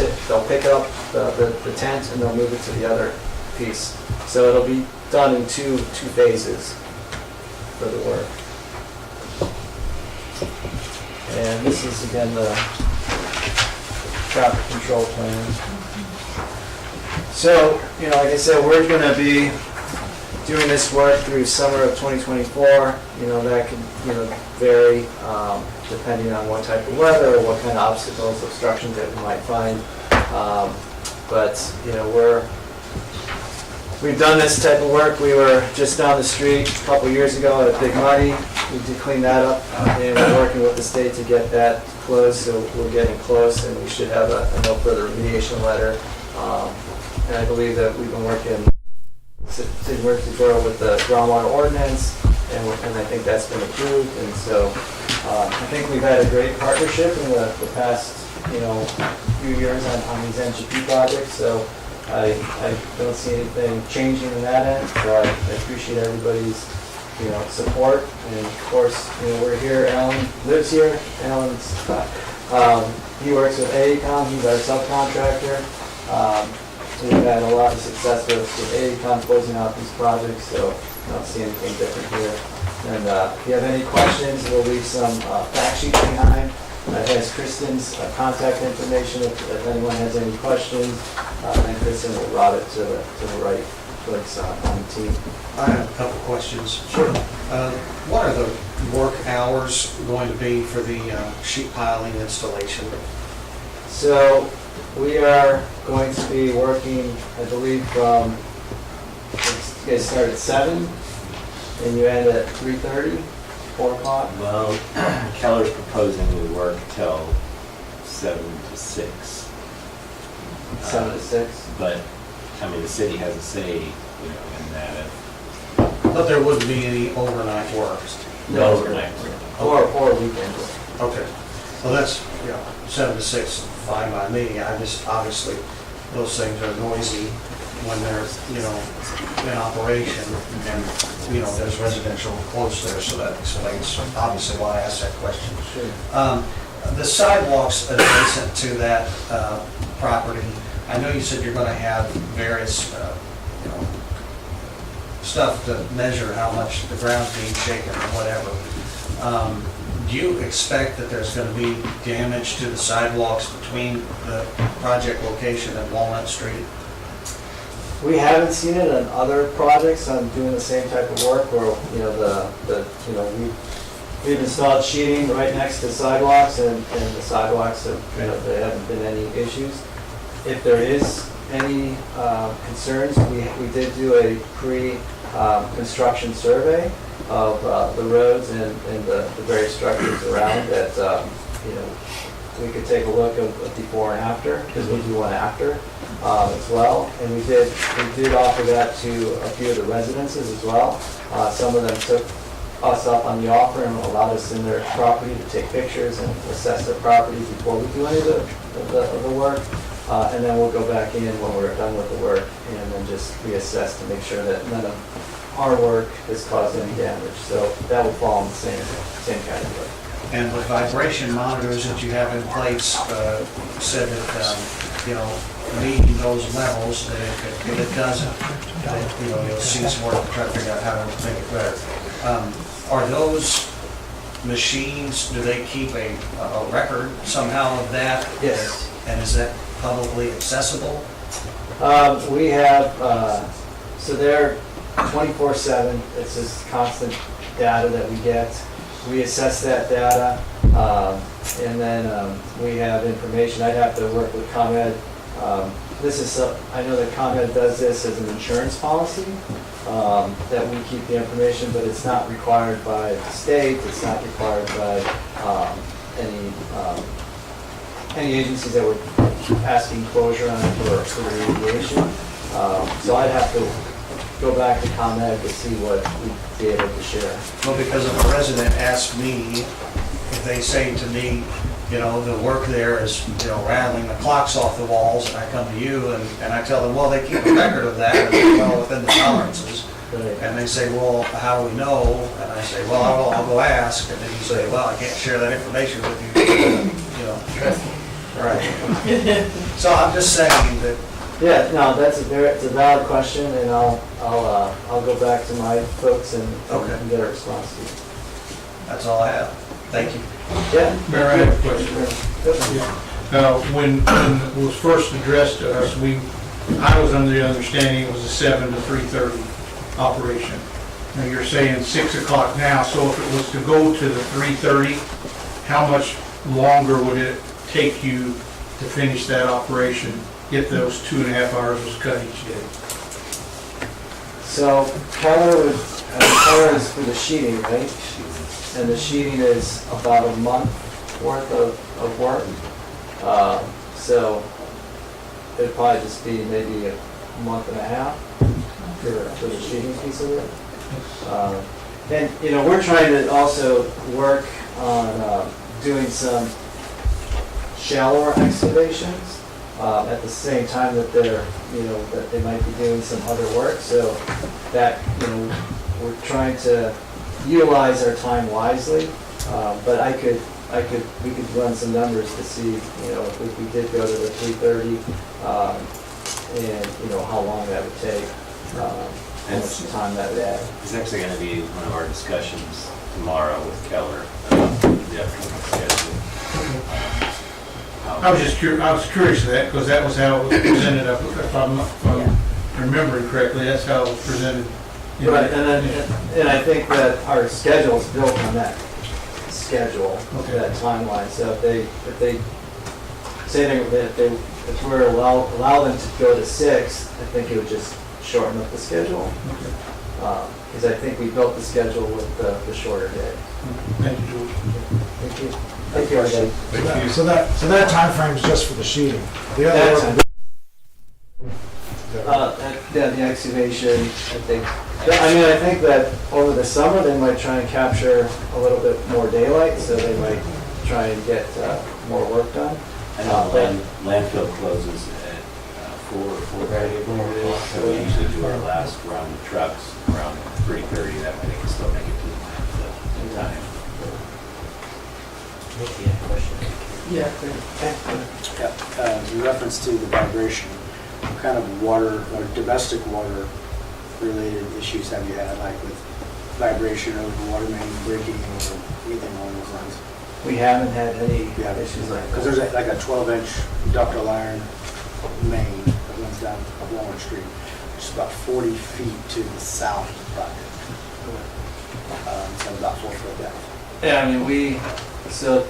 pick up the tent and they'll move it to the other piece. So it'll be done in two phases for the work. And this is again the traffic control plan. So, like I said, we're going to be doing this work through summer of 2024. That can vary depending on what type of weather or what kind of obstacles, obstructions that we might find. But we've done this type of work. We were just down the street a couple years ago at Big Muddy. we did clean that up, and we're working with the state to get that closed, so we're getting close, and we should have a no further remediation letter. And I believe that we've been working in Murphysboro with the groundwater ordinance, and I think that's been approved, and so I think we've had a great partnership in the past, few years on these NGP projects, so I don't see anything changing in that end, so I appreciate everybody's, support, and of course, we're here, Alan lives here, Alan's, he works with AECOM, he's our subcontractor. We've had a lot of success with AECOM closing out these projects, so I don't see anything different here. And if you have any questions, we'll leave some fact sheets behind. That has Kristen's contact information if anyone has any questions, and Kristen will route it to the right folks on the team. I have a couple questions. Sure. What are the work hours going to be for the sheet piling installation? So we are going to be working, I believe, from, you guys start at 7 and you end at 3:30, 4 o'clock? Well, Keller's proposing we work till 7 to 6. 7 to 6? But, the city has a say, in that. But there wouldn't be any overnight work? No overnight work. Or weekend work. Okay. Well, that's, 7 to 6, fine by me. I just, obviously, those things are noisy when they're, in operation, and, there's residential close there, so that explains obviously why I asked that question. Sure. The sidewalks adjacent to that property, I know you said you're going to have various, stuff to measure how much the ground's being shaken or whatever. Do you expect that there's going to be damage to the sidewalks between the project location and Walnut Street? We haven't seen it on other projects on doing the same type of work where, we've installed sheeting right next to sidewalks and the sidewalks have, there haven't been any issues. If there is any concerns, we did do a pre-construction survey of the roads and the various structures around that, we could take a look of before and after, because we do one after as well. And we did offer that to a few of the residences as well. Some of them took us up on the offer and allowed us in their property to take pictures and assess their property before we do any of the work. And then we'll go back in when we're done with the work and then just reassess to make sure that none of our work has caused any damage. So that will fall in the same category. And the vibration monitors that you have in place said that, meeting those levels, that if it doesn't, that, you'll see some work to try to figure out how to make it better. Are those machines, do they keep a record somehow of that? Yes. And is that publicly accessible? We have, so they're 24/7. It's just constant data that we get. We assess that data, and then we have information. I'd have to work with ComEd. I know that ComEd does this as an insurance policy, that we keep the information, but it's not required by the state. It's not required by any agencies that were asking closure on it for remediation. So I'd have to go back to ComEd to see what we'd be able to share. Well, because if a resident asks me, if they say to me, the work there is, rattling the clocks off the walls, and I come to you and I tell them, well, they keep a record of that, and it's well within the tolerances. Right. And they say, well, how do we know? And I say, well, I'll go ask. And then you say, well, I can't share that information with you. Right. So I'm just saying that. Yeah, no, it's a valid question, and I'll go back to my folks and get a response to you. That's all I have. Thank you. Yeah. Mayor, I have a question. When it was first addressed to us, I was under the understanding it was a 7 to 3:30 operation. Now you're saying 6 o'clock now, so if it was to go to the 3:30, how much longer would it take you to finish that operation if those 2.5 hours was cut each day? So Keller is for the sheeting, right? and the sheeting is about a month worth of work. So it'd probably just be maybe a month and a half for the sheeting piece of it. And, you know, we're trying to also work on doing some shallower excavations at the same time that they're, you know, that they might be doing some other work. So that, you know, we're trying to utilize our time wisely. But we could run some numbers to see, you know, if we did go to the 330, and, you know, how long that would take, how much time that would add. It's actually going to be one of our discussions tomorrow with Keller about the upcoming schedule. I was just curious, I was curious of that, because that was how it was presented, if I'm remembering correctly, that's how it was presented. Right, and I think that our schedule is built on that schedule, that timeline. So if they say if we're allow them to go to 6, I think it would just shorten up the schedule. Because I think we built the schedule with the shorter day. Thank you, George. Thank you. Thank you, everybody. Thank you. So that timeframe is just for the sheeting? The other work- Yeah, the excavation, I think. I mean, I think that over the summer, they might try and capture a little bit more daylight, so they might try and get more work done. I know landfill closes at 4 or 4:30, I believe it is, so we usually do our last run with trucks around 3:30, that way they can still make it to the landfill in time. In reference to the vibration, what kind of water or domestic water related issues have you had, like with vibration over water main breaking or anything along those lines? We haven't had any issues like that. Because there's like a 12-inch ductile iron main that runs down Walnut Street, just about 40 feet to the south of the project. So about 4 foot depth. Yeah, I mean, so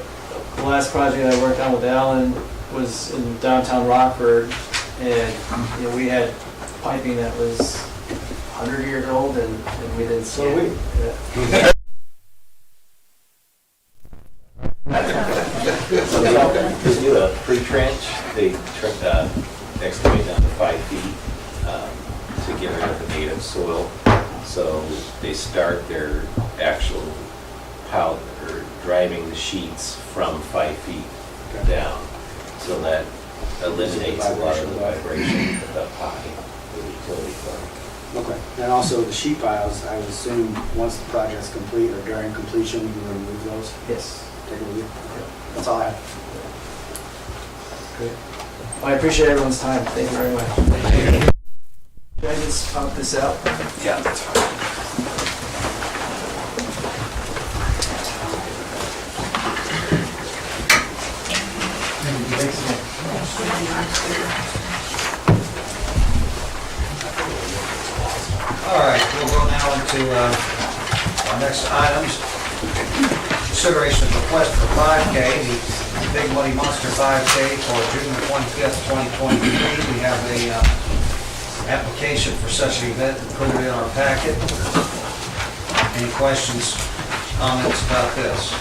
the last project I worked on with Alan was in downtown Rockford, and, you know, we had piping that was 100 years old, and we didn't see it. Yeah. They do a pre-trench, they excavate down to 5 feet to get rid of the native soil. So they start their actual pile, or driving the sheets from 5 feet down. So that eliminates a lot of the vibration up high with the utility plant. Okay. And also the sheet piles, I would assume once the project's complete or during completion, you will remove those? Yes. Take a look. That's all I have. Great. Well, I appreciate everyone's time. Thank you very much. Should I just pump this out? Yeah, that's fine. All right, we'll go now into our next items. Consideration of request for 5K, the Big Money Monster 5K for June 25th, 2023. We have a application for such an event included in our packet. Any questions, comments about this?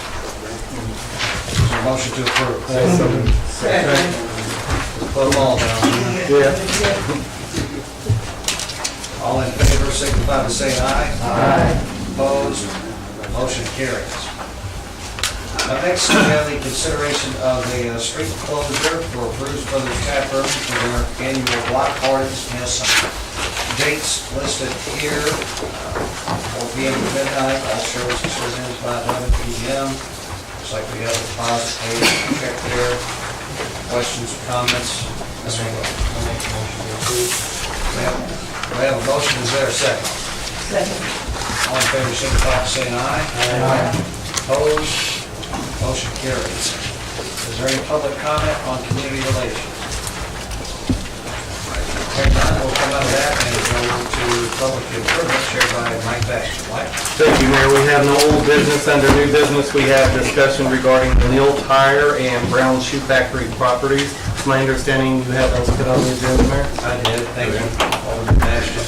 Is there a motion to approve? Put them all down. All in favor, signify by saying aye. Aye. Opposed? Motion carries. Next, we have the consideration of the street closure for Bruce Brothers Tap Room for their annual block parties. Yes, dates listed here, 4 p.m. to midnight. All services resumed by 11 p.m. Looks like we have a deposit paid. Check there. Questions or comments? Mr. We have a motion. Is there a second? Second. All in favor, signify by saying aye. Aye. Opposed? Motion carries. Is there any public comment on community relations? Hearing none, we'll come out of that and go to public improvement chaired by Mike Baxter. Mike? Thank you, Mayor. We have no old business. Under new business, we have discussion regarding the Neal Tire and Brown Shoe Factory properties. It's my understanding you have those put on the agenda, Mayor? I did, thank you. Alderman Baxter.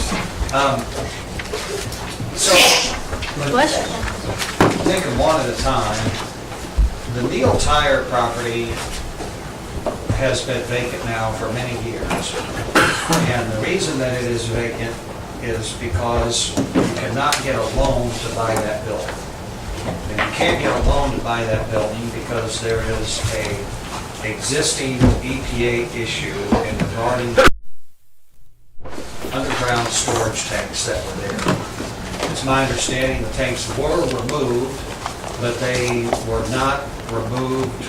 So, Bless you. take them one at a time. The Neal Tire property has been vacant now for many years. And the reason that it is vacant is because you cannot get a loan to buy that building. And you can't get a loan to buy that building because there is a existing EPA issue in regarding underground storage tanks that were there. It's my understanding the tanks were removed, but they were not removed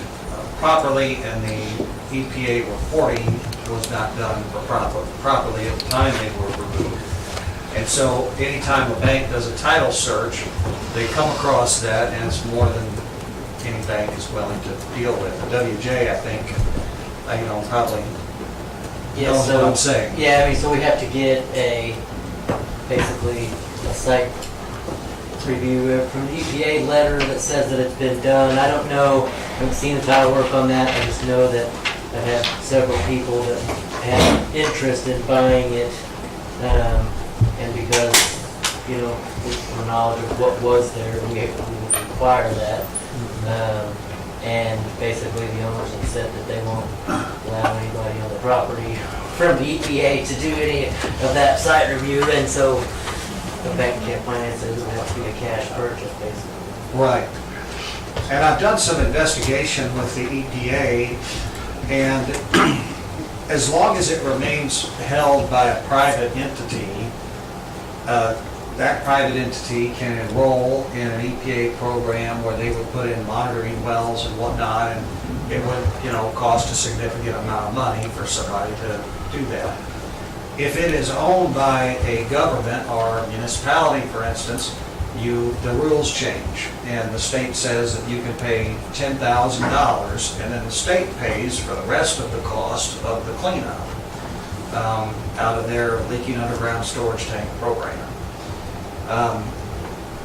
properly, and the EPA reporting was not done properly at the time they were removed. And so anytime a bank does a title search, they come across that, and it's more than any bank is willing to deal with. The WJ, I think, probably knows what I'm saying. Yeah, I mean, so we have to get basically a site review from the EPA letter that says that it's been done. I don't know, I haven't seen the title work on that. I just know that I've had several people that have interest in buying it. And because, with knowledge of what was there, we would require that. And basically the owners have said that they won't allow anybody on the property from the EPA to do any of that site review, and so the bank can't finance it. It would have to be a cash purchase, basically. Right. And I've done some investigation with the EPA, and as long as it remains held by a private entity, that private entity can enroll in an EPA program where they would put in monitoring wells and whatnot, and it would, cost a significant amount of money for somebody to do that. If it is owned by a government or a municipality, for instance, the rules change, and the state says that you can pay $10,000, and then the state pays for the rest of the cost of the cleanup out of their leaking underground storage tank program.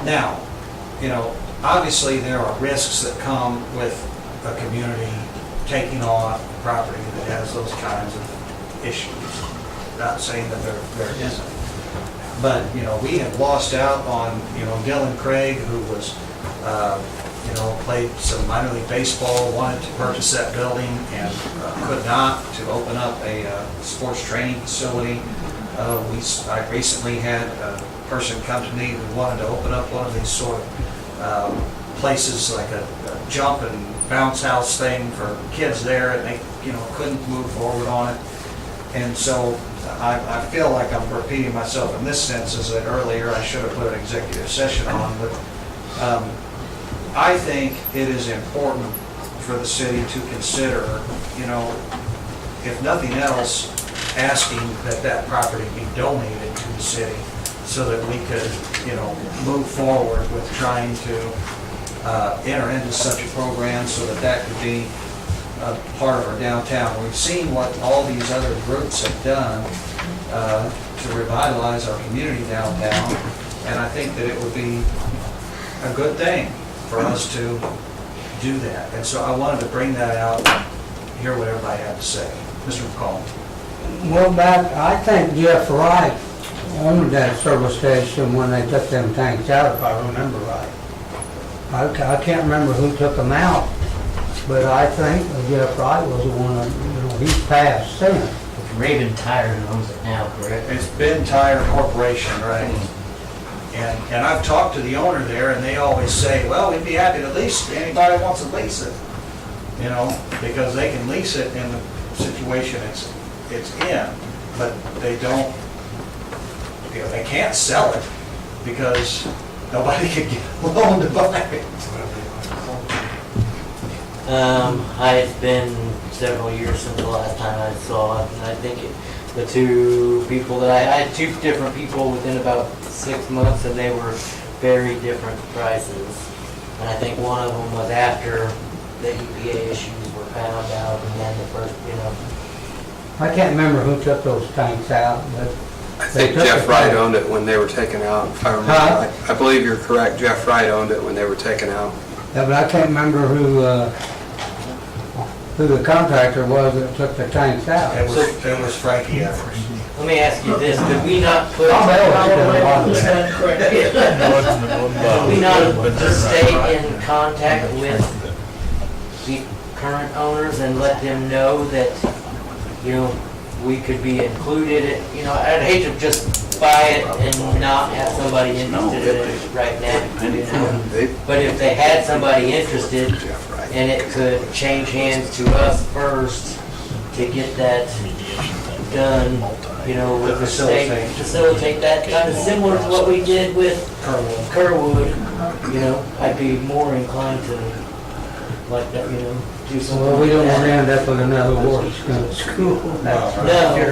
Now, obviously there are risks that come with a community taking on a property that has those kinds of issues. Not saying that there isn't. But, we have lost out on, Dylan Craig, who was, played some minor league baseball, wanted to purchase that building and could not, to open up a sports training facility. I recently had a person come to me who wanted to open up one of these sort of places, like a jump and bounce house thing for kids there, and they, couldn't move forward on it. And so I feel like I'm repeating myself in this sense, is that earlier I should have put an executive session on, but I think it is important for the city to consider, if nothing else, asking that property be donated to the city so that we could, move forward with trying to enter into such a program so that could be part of our downtown. We've seen what all these other groups have done to revitalize our community downtown, and I think that it would be a good thing for us to do that. And so I wanted to bring that out and hear what everybody had to say. Mr. McCall. Well, I think Jeff Wright owned that service station when they took them tanks out, if I remember right. I can't remember who took them out, but I think Jeff Wright was the one, he's passed since. Raven Tire owns it now, correct? It's Ben Tire Corporation, right? And I've talked to the owner there, and they always say, well, we'd be happy to lease it. Anybody wants to lease it, because they can lease it in the situation it's in, but they don't, they can't sell it because nobody can get a loan to buy it. It's been several years since the last time I saw it, and I think the two people that I had two different people within about 6 months, and they were very different prices. And I think one of them was after the EPA issues were found out, and then the first, I can't remember who took those tanks out, but I think Jeff Wright owned it when they were taken out, if I remember right. I believe you're correct. Jeff Wright owned it when they were taken out. Yeah, but I can't remember who the contractor was that took the tanks out. It was Frankie Evers. Let me ask you this, did we not put? I'll mail it to Did we not just stay in contact with the current owners and let them know that, you know, we could be included, you know, I'd hate to just buy it and not have somebody interested in it right now, you know? But if they had somebody interested and it could change hands to us first to get that done, you know, with the state, facilitate that, kind of similar to what we did with Kerwood, you know, I'd be more inclined to like that, you know, do something. Well, we don't like want to that. end up with another work school. No,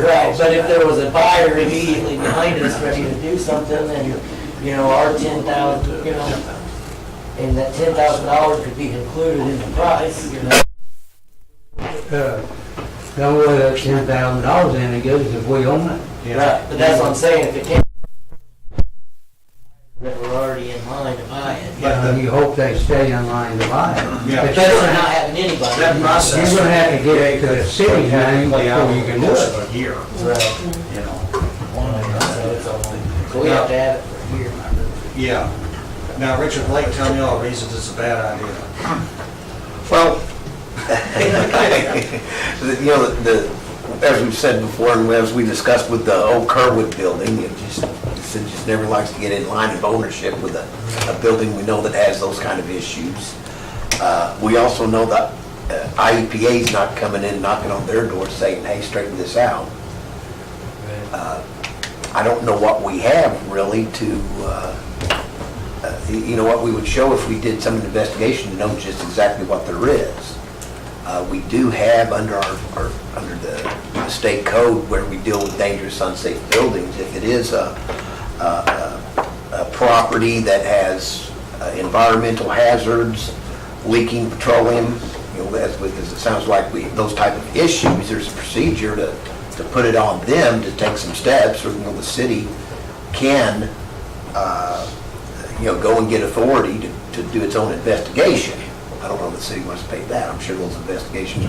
right, but if there was a buyer immediately behind us ready to do something, and, you know, our 10,000, you know, and that $10,000 could be included in the price, you know. Don't worry, that $10,000 in it goes if we own it. Right, but that's what I'm saying, if it came, that we're already in line to buy it. But you hope they stay in line to buy it. But better than not having anybody. That process. You're gonna have to get it to the city's name before you can do Most it. of a year, Right. you know. So we have to have it for a year. Yeah. Now, Richard Blake, tell me all the reasons it's a bad idea. Well, you know, as we've said before, and as we discussed with the old Kerwood building, it just never likes to get in line of ownership with a building we know that has those kind of issues. We also know that IEPA's not coming in, knocking on their door saying, hey, straighten this out. I don't know what we have really to, you know, what we would show if we did some investigation to know just exactly what there is. We do have under under the state code where we deal with dangerous, unsafe buildings. If it is a property that has environmental hazards, leaking petroleum, you know, as it sounds like those type of issues, there's a procedure to put it on them to take some steps, or, you know, the city can, you know, go and get authority to do its own investigation. I don't know if the city wants to pay that. I'm sure those investigations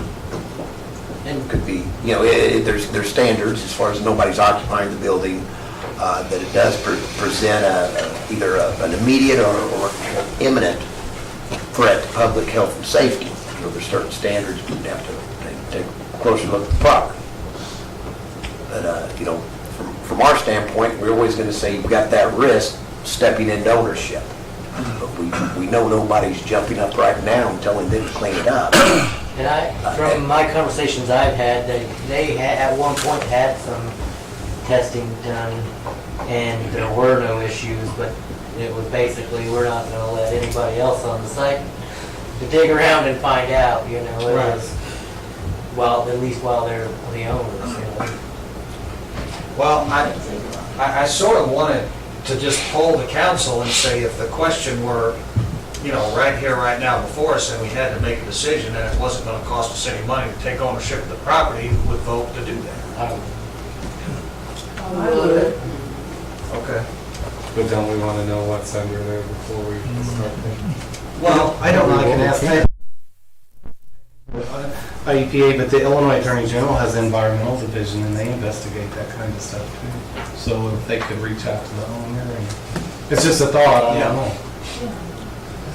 could be, you know, there's standards as far as nobody's occupying the building, that it does present either an immediate or imminent threat to public health and safety. You know, there's certain standards you'd have to take a closer look at the property. But, you know, from our standpoint, we're always going to say you've got that risk stepping into ownership. But we know nobody's jumping up right now and telling them to clean it up. And from my conversations I've had, they had, at one point had some testing done, and there were no issues, but it was basically, we're not gonna let anybody else on the site to dig around and find out, you know, it was, well, at least while they're the owners, you know. Well, I sort of wanted to just poll the council and say if the question were, you know, right here, right now before us, and we had to make a decision and it wasn't going to cost us any money to take ownership of the property, would vote to do that. I would. Okay. But don't we want to know what's under there before we start thinking? Well, I don't know, I can ask IEPA, but the Illinois Attorney General has an environmental division and they investigate that kind of stuff too. So if they could reach out to the owner, and it's just a thought, I don't know.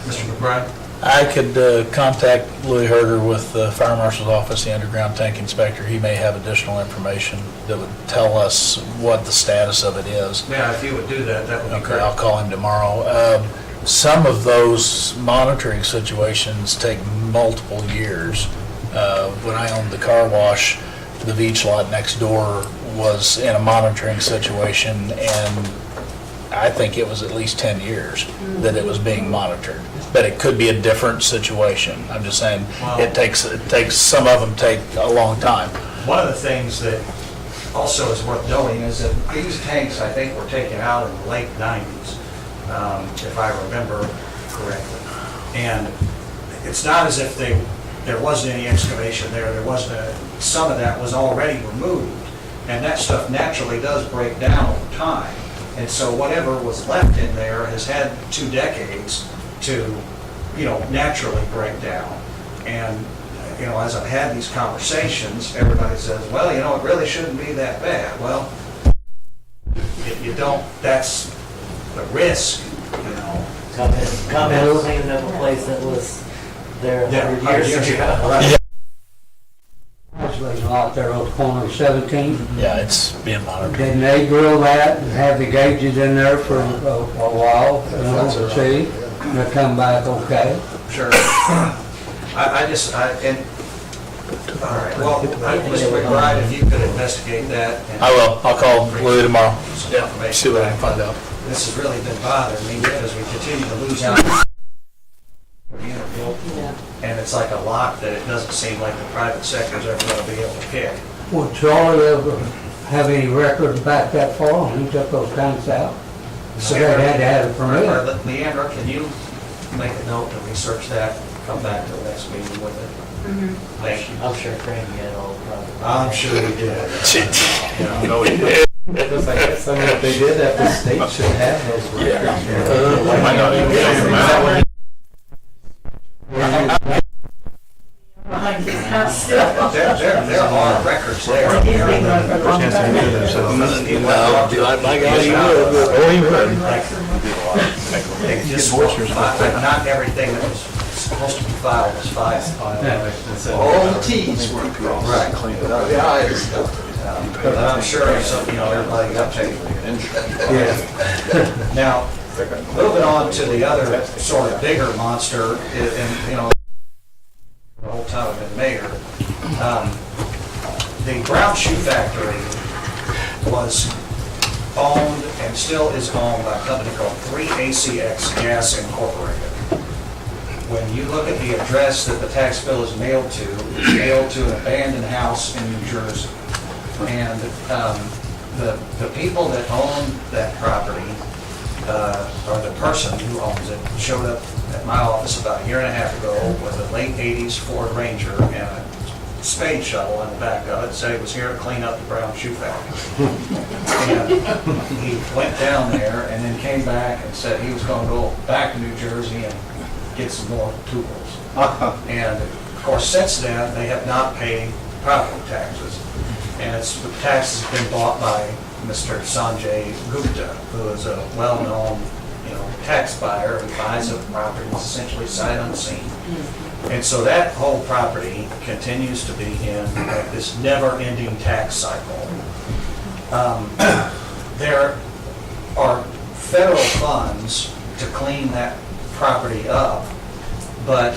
Mr. McBride? I could contact Louis Herder with the Fire Marshal's Office, the underground tank inspector. He may have additional information that would tell us what the status of it is. Yeah, if you would do that, that would be Okay, great. I'll call him tomorrow. Some of those monitoring situations take multiple years. When I owned the car wash, the beach lot next door was in a monitoring situation, and I think it was at least 10 years that it was being monitored. But it could be a different situation. I'm just saying, it takes, some of them take a long time. One of the things that also is worth noting is that these tanks, I think, were taken out in the late 90s, if I remember correctly. And it's not as if there wasn't any excavation there. There wasn't some of that was already removed. And that stuff naturally does break down over time. And so whatever was left in there has had 2 decades to, you know, naturally break down. And, you know, as I've had these conversations, everybody says, well, you know, it really shouldn't be that bad. Well, you don't, that's the risk, you know. Comment cleaning up a place that was there Yeah, 100 years ago. Right. There's a lot there on the corner of 17. Yeah, it's being monitored. Didn't they drill that and have the gauges in there for a while, to see? And they come back okay? Sure. All right, well, Mr. McBride, if you could investigate that. And I will. I'll call Louis tomorrow. some Yeah, information see what I back. can find out. This has really been bothering me because we continue to lose and it's like a lock that it doesn't seem like the private sector's ever going to be able to pick. Would Charlie ever have any records back that far when he took those tanks out? So they had to have a permit. Leandra, can you make a note to research that, come back to the next meeting with it? Thank you. I'm sure Frank had all the problems. I'm sure he did. Yeah, no, he did. Because I guess, I mean, if they did that, the state should have those records. Might not even get them out. There are records there. By God, you would. Oh, you would. Not everything that was supposed to be filed was filed. All the Ts were crossed. Right. Clean it up. The I's. But I'm sure, everybody got paid. Yeah. Now, moving on to the other sort of bigger monster, and, the whole time I've been mayor, the Brown Shoe Factory was owned and still is owned by a company called 3ACX Gas Incorporated. When you look at the address that the tax bill is mailed to, it's mailed to an abandoned house in New Jersey. And the people that own that property, or the person who owns it, showed up at my office about a year and a half ago with a late 80s Ford Ranger and a spade shovel in the back of it, said he was here to clean up the Brown Shoe Factory. And he went down there and then came back and said he was going to go back to New Jersey and get some more tools. And of course, since then, they have not paid property taxes. And the taxes have been bought by Mr. Sanjay Gupta, who is a well-known, tax buyer who buys a property that's essentially sight unseen. And so that whole property continues to be in this never-ending tax cycle. There are federal funds to clean that property up, but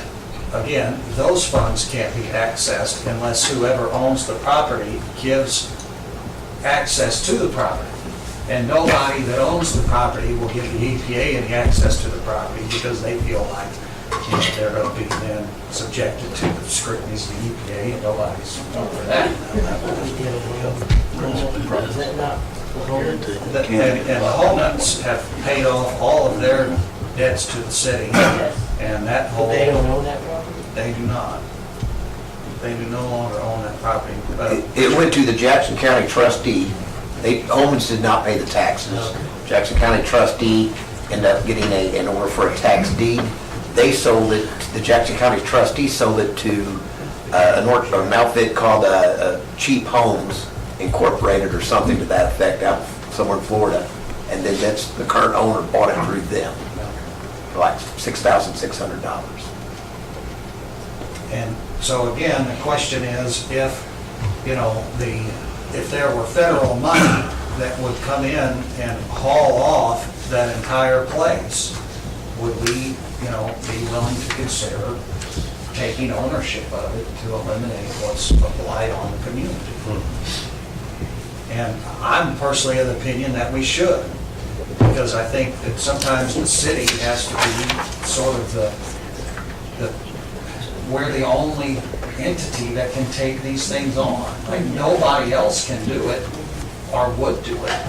again, those funds can't be accessed unless whoever owns the property gives access to the property. And nobody that owns the property will give the EPA any access to the property because they feel like they're going to be then subjected to the scrutinies of the EPA, and nobody's over that. Is that not the whole? And the Holnuts have paid off all of their debts to the city, and that whole... They don't own that property? They do not. They do no longer own that property. It went to the Jackson County trustee. Holman's did not pay the taxes. Jackson County trustee ended up getting an order for a tax deed. They sold it, the Jackson County trustee sold it to an outfit called Cheap Homes Incorporated or something to that effect out somewhere in Florida. And then the current owner bought it through them for like $6,600. And so again, the question is if there were federal money that would come in and haul off that entire place, would we, be willing to consider taking ownership of it to eliminate what's a blight on the community? And I'm personally of the opinion that we should, because I think that sometimes the city has to be sort of we're the only entity that can take these things on. Like nobody else can do it or would do it.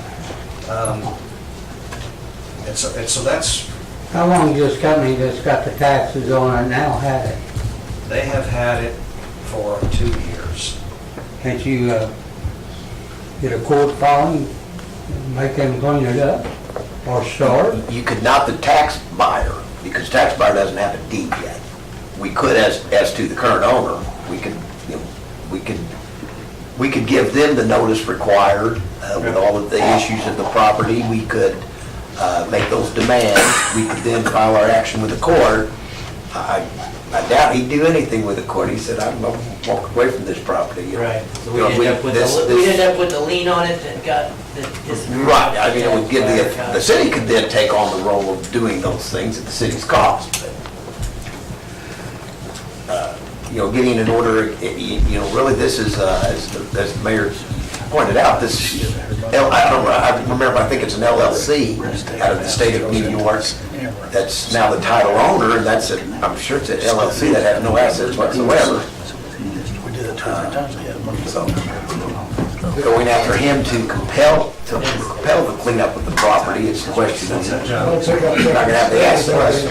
And so that's... How long has this company that's got the taxes on it now had it? They have had it for 2 years. Can't you get a court filing, make them clean it up, or start? You could not the tax buyer, because the tax buyer doesn't have a deed yet. We could, as to the current owner, we could give them the notice required with all of the issues of the property, we could make those demands. We could then file our action with the court. I doubt he'd do anything with the court. He said, I'm going to walk away from this property. You know. Right, so You know, we end up with the lien on it that got, that is. Right, I mean, it would give the city could then take on the role of doing those things at the city's cost. But, you know, getting an order, you know, really this is, as the mayor pointed out, this, I remember, I think it's an LLC out of the state of New York that's now the title owner, and that's, I'm sure it's an LLC that has no assets whatsoever. So, going after him to compel the cleanup of the property, it's the question of, you're not gonna have the assets.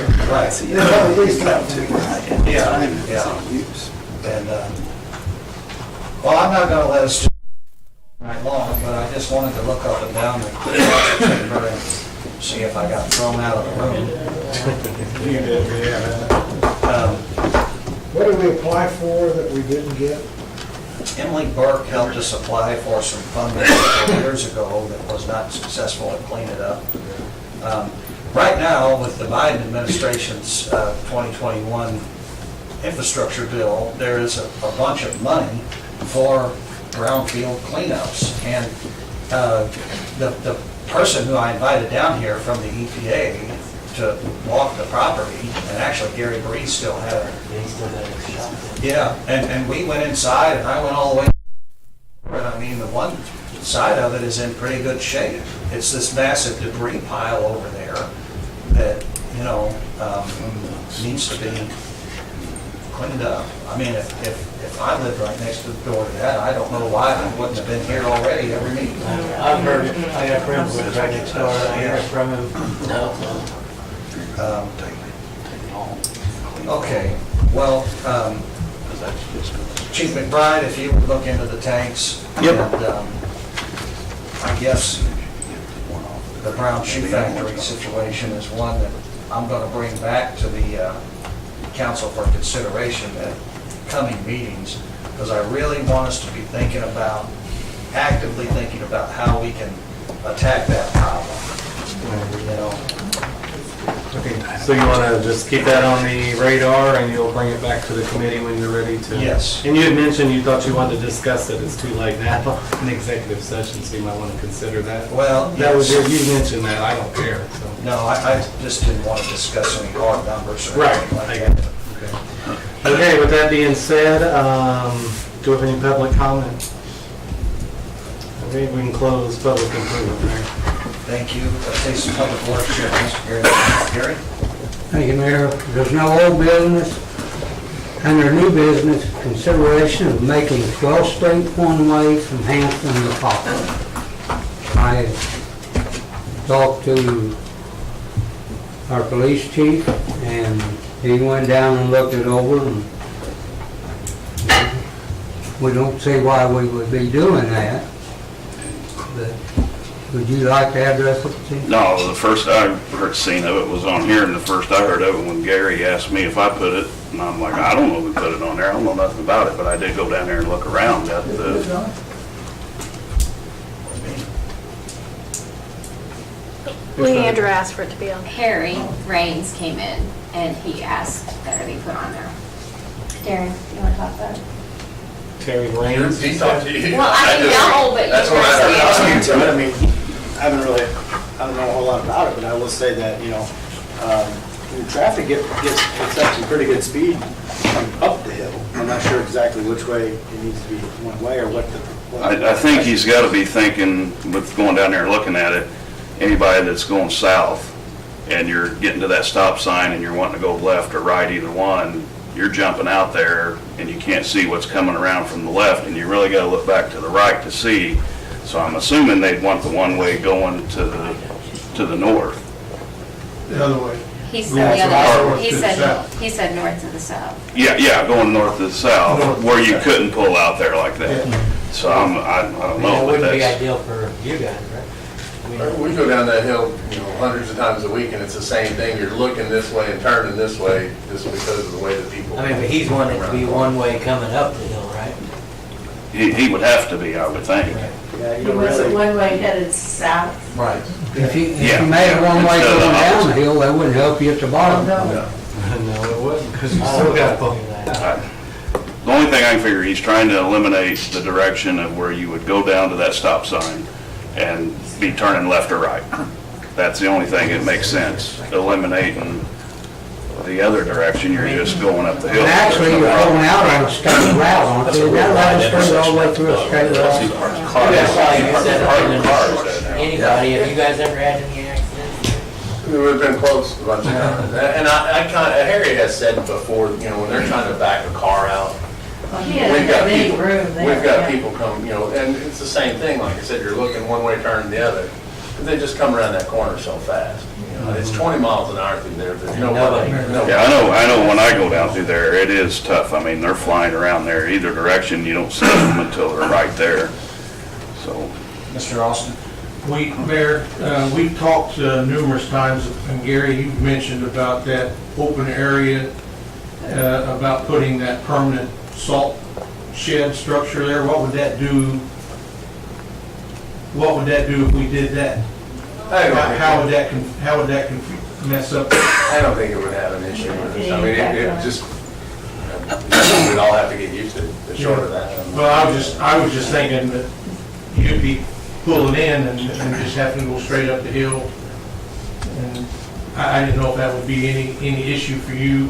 And, well, I'm not gonna let us right long, but I just wanted to look up and down the chamber and see if I got thrown out of the room. You did, yeah. What did we apply for that we didn't get? Emily Burke helped us apply for some funding a couple years ago that was not successful at cleaning it up. Right now, with the Biden administration's 2021 infrastructure bill, there is a bunch of money for brownfield cleanups. And the person who I invited down here from the EPA to walk the property, and actually Gary Bree still had it. Yeah, and we went inside, and I went all the way. But I mean, the one side of it is in pretty good shape. It's this massive debris pile over there that, you know, needs to be cleaned up. I mean, if I lived right next to the door to that, I don't know why I wouldn't have been here already every meeting. I've heard it. I got friends who live right next door. I hear it from him. No. Okay, well, Chief McBride, if you would look into the tanks. Yep. And, I guess the Brown Shoe Factory situation is one that I'm going to bring back to the council for consideration at coming meetings, because I really want us to be thinking about, actively thinking about how we can attack that problem, you know. Okay, so you want to just keep that on the radar and you'll bring it back to the committee when you're ready to? Yes. And you had mentioned you thought you wanted to discuss it, it's too late now, in executive session, so you might want to consider that. Well, That was yes. you mentioned that, I don't care, so. No, I just didn't want to discuss any hard numbers or Right, anything like I get that. it. Okay, with that being said, do we have any public comment? Okay, we can close public improvement there. Thank you. Thanks to Public Works Chair, Mr. Gary. Thank you, Mayor. There's no old business. Under new business, consideration of making 12th Street one-way from Hampton to Poplar. I talked to our police chief, and he went down and looked it over, and we don't see why we would be doing that. But would you like to address it, Chief? No, the first I heard seen of it was on here, and the first I heard of it when Gary asked me if I put it, and I'm like, I don't know who put it on there, I don't know nothing about it, but I did go down there and look around at the, Leandra asked for it to be on. Harry Raines came in and he asked that it be put on there. Darren, you want to talk about it? Terry Raines? He talked to you. Well, I didn't know, but you That's what I were I mean, I don't know a whole lot about it, but I will say that, you know, the traffic gets up some pretty good speed up the hill. I'm not sure exactly which way it needs to be one way or what the. I think he's gotta be thinking, with going down there and looking at it, anybody that's going south, and you're getting to that stop sign and you're wanting to go left or right, either one, you're jumping out there and you can't see what's coming around from the left, and you really gotta look back to the right to see. So I'm assuming they'd want the one-way going to the north. The other way. He said the other, North to the south. he said north to the south. Yeah, going north to the south, where you couldn't pull out there like that. So I don't know, That but wouldn't be that's, ideal for you guys, right? I mean, We go down that hill, you know, hundreds of times a week, and it's the same thing. You're looking this way and turning this way just because of the way that people. I mean, but he's wanting it to be one way coming up the hill, right? he would have to be, I would think. Yeah, Yeah, you It don't was really. one way headed south. Right. If you Yeah. made it one way Instead of going the down opposite. the hill, they wouldn't help you at the bottom. No. No, it wouldn't, because you still got to. The only thing I can figure, he's trying to eliminate the direction of where you would go down to that stop sign and be turning left or right. That's the only thing that makes sense. Eliminating the other direction, you're just going up the hill. And actually, you're going out on a straight route, aren't you? That route straight all the way through a straight route. That's why you said anybody, have you guys ever had any accidents? We've been close a bunch of times. And I kind of, Harry has said before, you know, when they're trying to back a car out, Well, he doesn't have any room there. we've got yeah. people come, you know, and it's the same thing, like I said, you're looking one way, turning the other. But they just come around that corner so fast. You know, it's 20 miles an hour through there, there's nobody. Yeah, I know when I go down through there, it is tough. I mean, they're flying around there either direction. You don't see them until they're right there. So, Mr. Austin? Mayor, we've talked numerous times, and Gary, you've mentioned about that open area, about putting that permanent salt shed structure there. What would that do? What would that do if we did that? How would that mess up? I don't think it would have an issue with it. I mean, it just, we'd all have to get used to the short of that. Well, I was just thinking that you'd be pulling in and just having to go straight up the hill. And I didn't know if that would be any issue for you,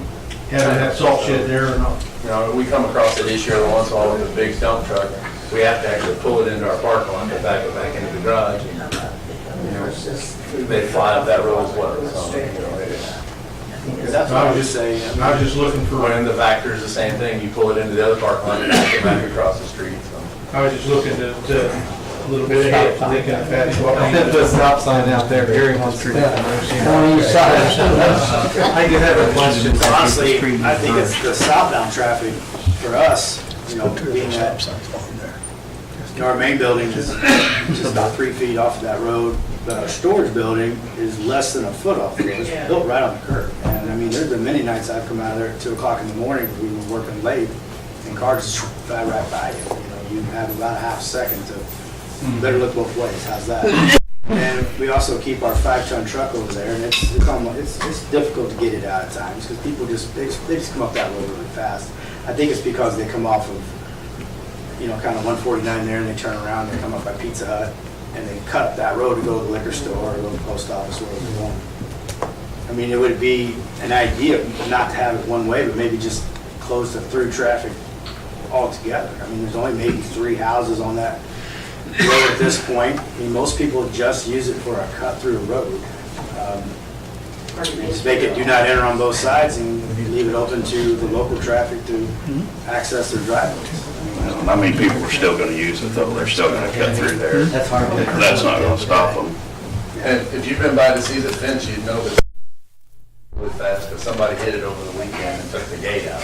having that salt shed there or not. You know, we come across that issue every once in a while with a big dump truck. We have to actually pull it into our parking lot to back it back into the garage. You know, it's just, they fly up that road as well, so, you know, That's what I was just saying. I was just looking for. when the Vector is the same thing, you pull it into the other parking lot and back it back across the street, so. I was just looking to a little bit ahead, thinking if that's what I we think the stop sign out there, Gary wants to. On each side. I do have a question. Honestly, I think it's the southbound traffic for us, you know, being that, you know, our main building is just about 3 feet off of that road, but our storage building is less than a foot off the road. It's built right on the curb. And I mean, there's been many nights I've come out of there at 2 o'clock in the morning, we were working late, and cars just fly right by you. You know, you have about a half second to, better look both ways, how's that? And we also keep our 5-ton truck over there, and it's difficult to get it out at times, because people they just come up that road really fast. I think it's because they come off of, you know, kind of 149 there, and they turn around, they come up by Pizza Hut, and they cut up that road to go to the liquor store, or go to the post office, wherever they want. I mean, it would be an idea not to have it one way, but maybe just close the through traffic altogether. I mean, there's only maybe 3 houses on that road at this point. I mean, most people just use it for a cut-through road. Just make it do not enter on both sides and leave it open to the local traffic to access their driveways. I mean, people are still gonna use it though. They're still gonna cut through there. That's hard. That's not gonna stop them. And if you've been by to see the fence, you'd know that really fast, because somebody hit it over the weekend and took the gate out.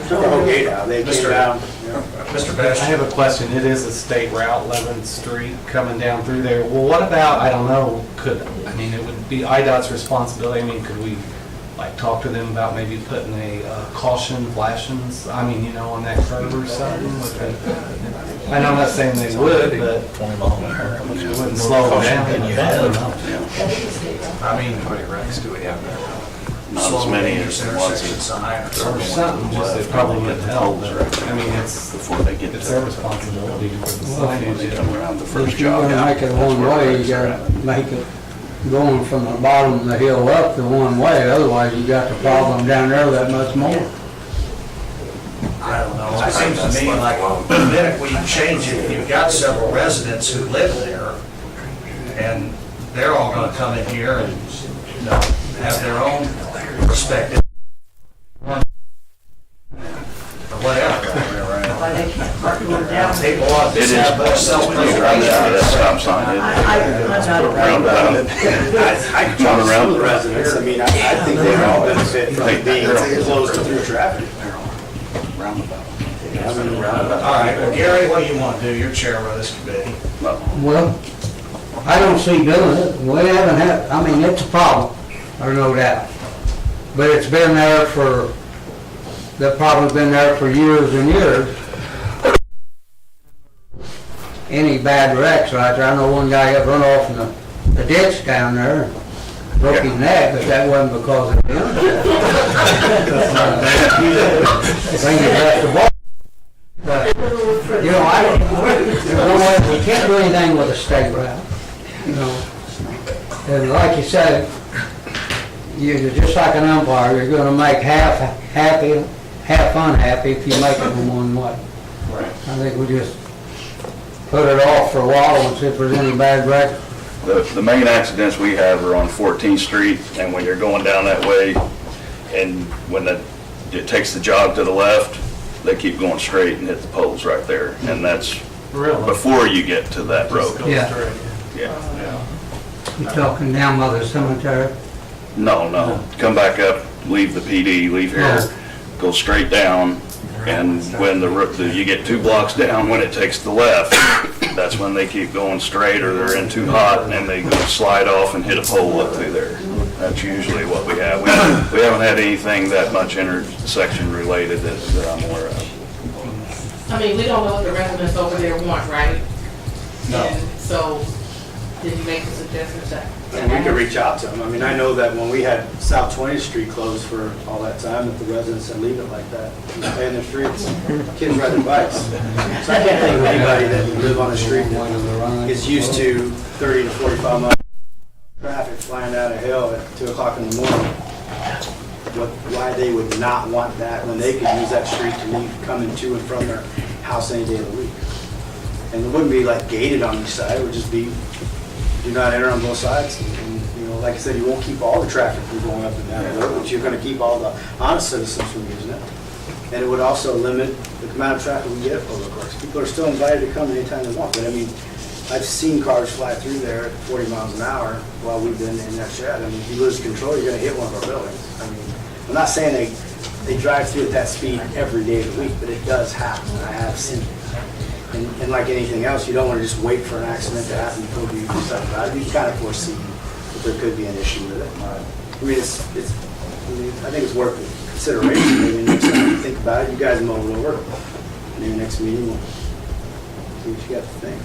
Took the whole gate out, they came down. Mr. Best, I have a question. It is a state route, 11th Street, coming down through there. Well, what about, I don't know, it would be IDOT's responsibility. I mean, could we, like, talk to them about maybe putting a caution flashings, you know, on that curb or something? I know I'm not saying they would, but 20 mile an hour. How much it wouldn't slow them down. I mean, How many wrecks do we have there? Not as many as the ones Or something, just it probably would help, but, I mean, it's their responsibility for the signage. come around the first If you're job. gonna make it one way, you gotta make it going from the bottom of the hill up the one way, otherwise you got the problem down there that much more. I don't know, it seems to me like the minute we change it, you've got several residents who live there, and they're all gonna come in here and, you know, have their own perspective. Or whatever. Why they can't park going down. People want It to is, have more when you drive down to that self-preservation. stop sign, I'm not roundabout. I can talk to some of the residents, I mean, I think they all benefit from being close to through traffic. All right, well, Gary, what do you want to do? You're chairman of this committee. Well, I don't see doing it. We haven't had, it's a problem, there's no doubt. But it's been there they've probably been there for years and years. any bad wrecks right there. I know one guy got run off in the ditch down there, broke his neck, but that wasn't because of him. I think he left the ball. But, you know, I don't, there's no way, we can't do anything with a state route, you know. And like you said, you're just like an umpire, you're gonna make half happy, half unhappy if you make it in one way. Right. I think we just put it off for a while and see if there's any bad wreck. The main accidents we have are on 14th Street, and when you're going down that way, and when it takes the jog to the left, they keep going straight and hit the poles right there, and that's before you get to that road. Yeah. Yeah. You talking down by the cemetery? No, come back up, leave the PD, leave here, go straight down, and when you get 2 blocks down, when it takes the left, that's when they keep going straight, or they're in too hot, and they go slide off and hit a pole up through there. That's usually what we have. We haven't had anything that much intersection related that I'm aware of. I mean, we don't know what the residents over there want, right? No. And so, did you make the suggestion that? And we could reach out to them. I mean, I know that when we had South 20th Street closed for all that time, that the residents said leave it like that. Just stay in the streets, kids ride their bikes. So I can't think of anybody that would live on a street that is used to 30 to 45 miles of traffic flying down a hill at 2 o'clock in the morning. Why they would not want that when they could use that street to leave, coming to and from their house any day of the week. And it wouldn't be like gated on each side, it would just be do not enter on both sides. And, you know, like I said, you won't keep all the traffic from going up and down the road, but you're gonna keep all the honest citizens from using it. And it would also limit the amount of traffic we get at Public Works. People are still invited to come anytime they want, but I mean, I've seen cars fly through there at 40 miles an hour while we've been in that shed. I mean, if you lose control, you're gonna hit one of our buildings. I mean, I'm not saying they drive through at that speed every day of the week, but it does happen, I have seen it. And like anything else, you don't want to just wait for an accident to happen before you do something about it. You kind of foresee that there could be an issue with it. I mean, I think it's worth consideration. Maybe next time you think about it, you guys mull it over. Maybe next meeting we'll see what you got to think.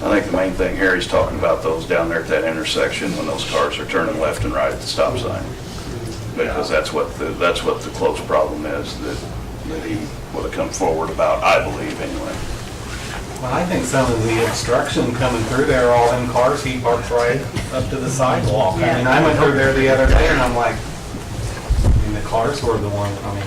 I think the main thing Harry's talking about, those down there at that intersection when those cars are turning left and right at the stop sign. Because that's what the close problem is that he would have come forward about, I believe, anyway. Well, I think some of the obstruction coming through there, all them cars, he parks right up to the sidewalk. I mean, I went through there the other day and I'm like, I mean, the cars were the one, I mean,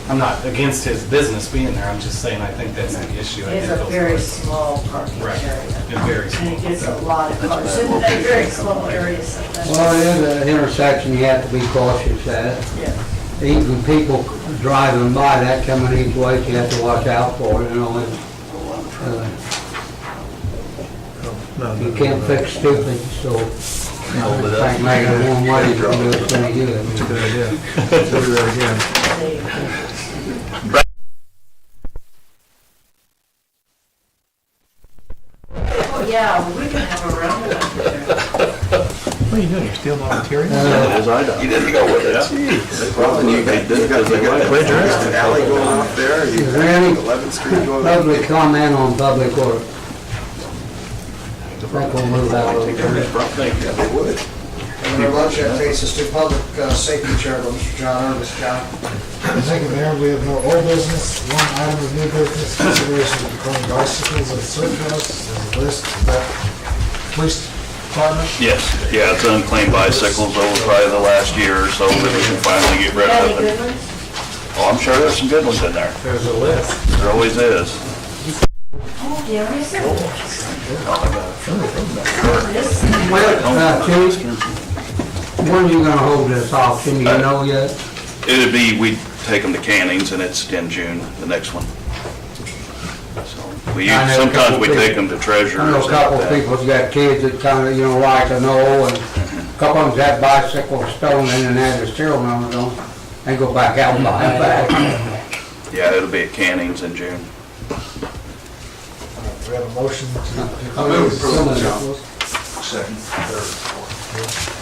I'm not against his business being there, I'm just saying I think that's the issue. It's a very small parking Right. area. It's very small. And it gets a lot of cars in that very small area sometimes. Well, it is an intersection you have to be cautious at. Yeah. Even people driving by that coming each way, you have to watch out for, you know. You can't fix stupid, so I think making it one way is going to do us any good. That's a good idea. Do that again. Oh, yeah, well, we can have a round up there. What are you doing? You're stealing my material? You didn't go with it. Alley going off there. Is there any 11th Street going public comment on public work? I think we'll move out of there. They would. And our lunch that takes us to Public Safety Chair, Mr. John Ernest. John. Thank you, Mayor. We have no old business. One item of new business, consideration of declaring bicycles as surplus. There's a list. Is that police department? Yes, yeah, it's unclaimed bicycles over probably the last year or so that we can finally get rid Any of. good ones? Oh, I'm sure there's some good ones in there. There's a list. There always is. Oh, yeah, we said Chief, when are you gonna hold this auction, do you know yet? It'd be, we take them to Canning's and it's in June, the next one. So I know a sometimes couple we people- take them to Treasure. I know a couple of people's got kids that kind of, you know, like to know, and a couple of them's had bicycles stolen and had their serial numbers on. They go back out and buy them back. Yeah, it'll be at Canning's in June. We have a motion to. I move approval, John. Second.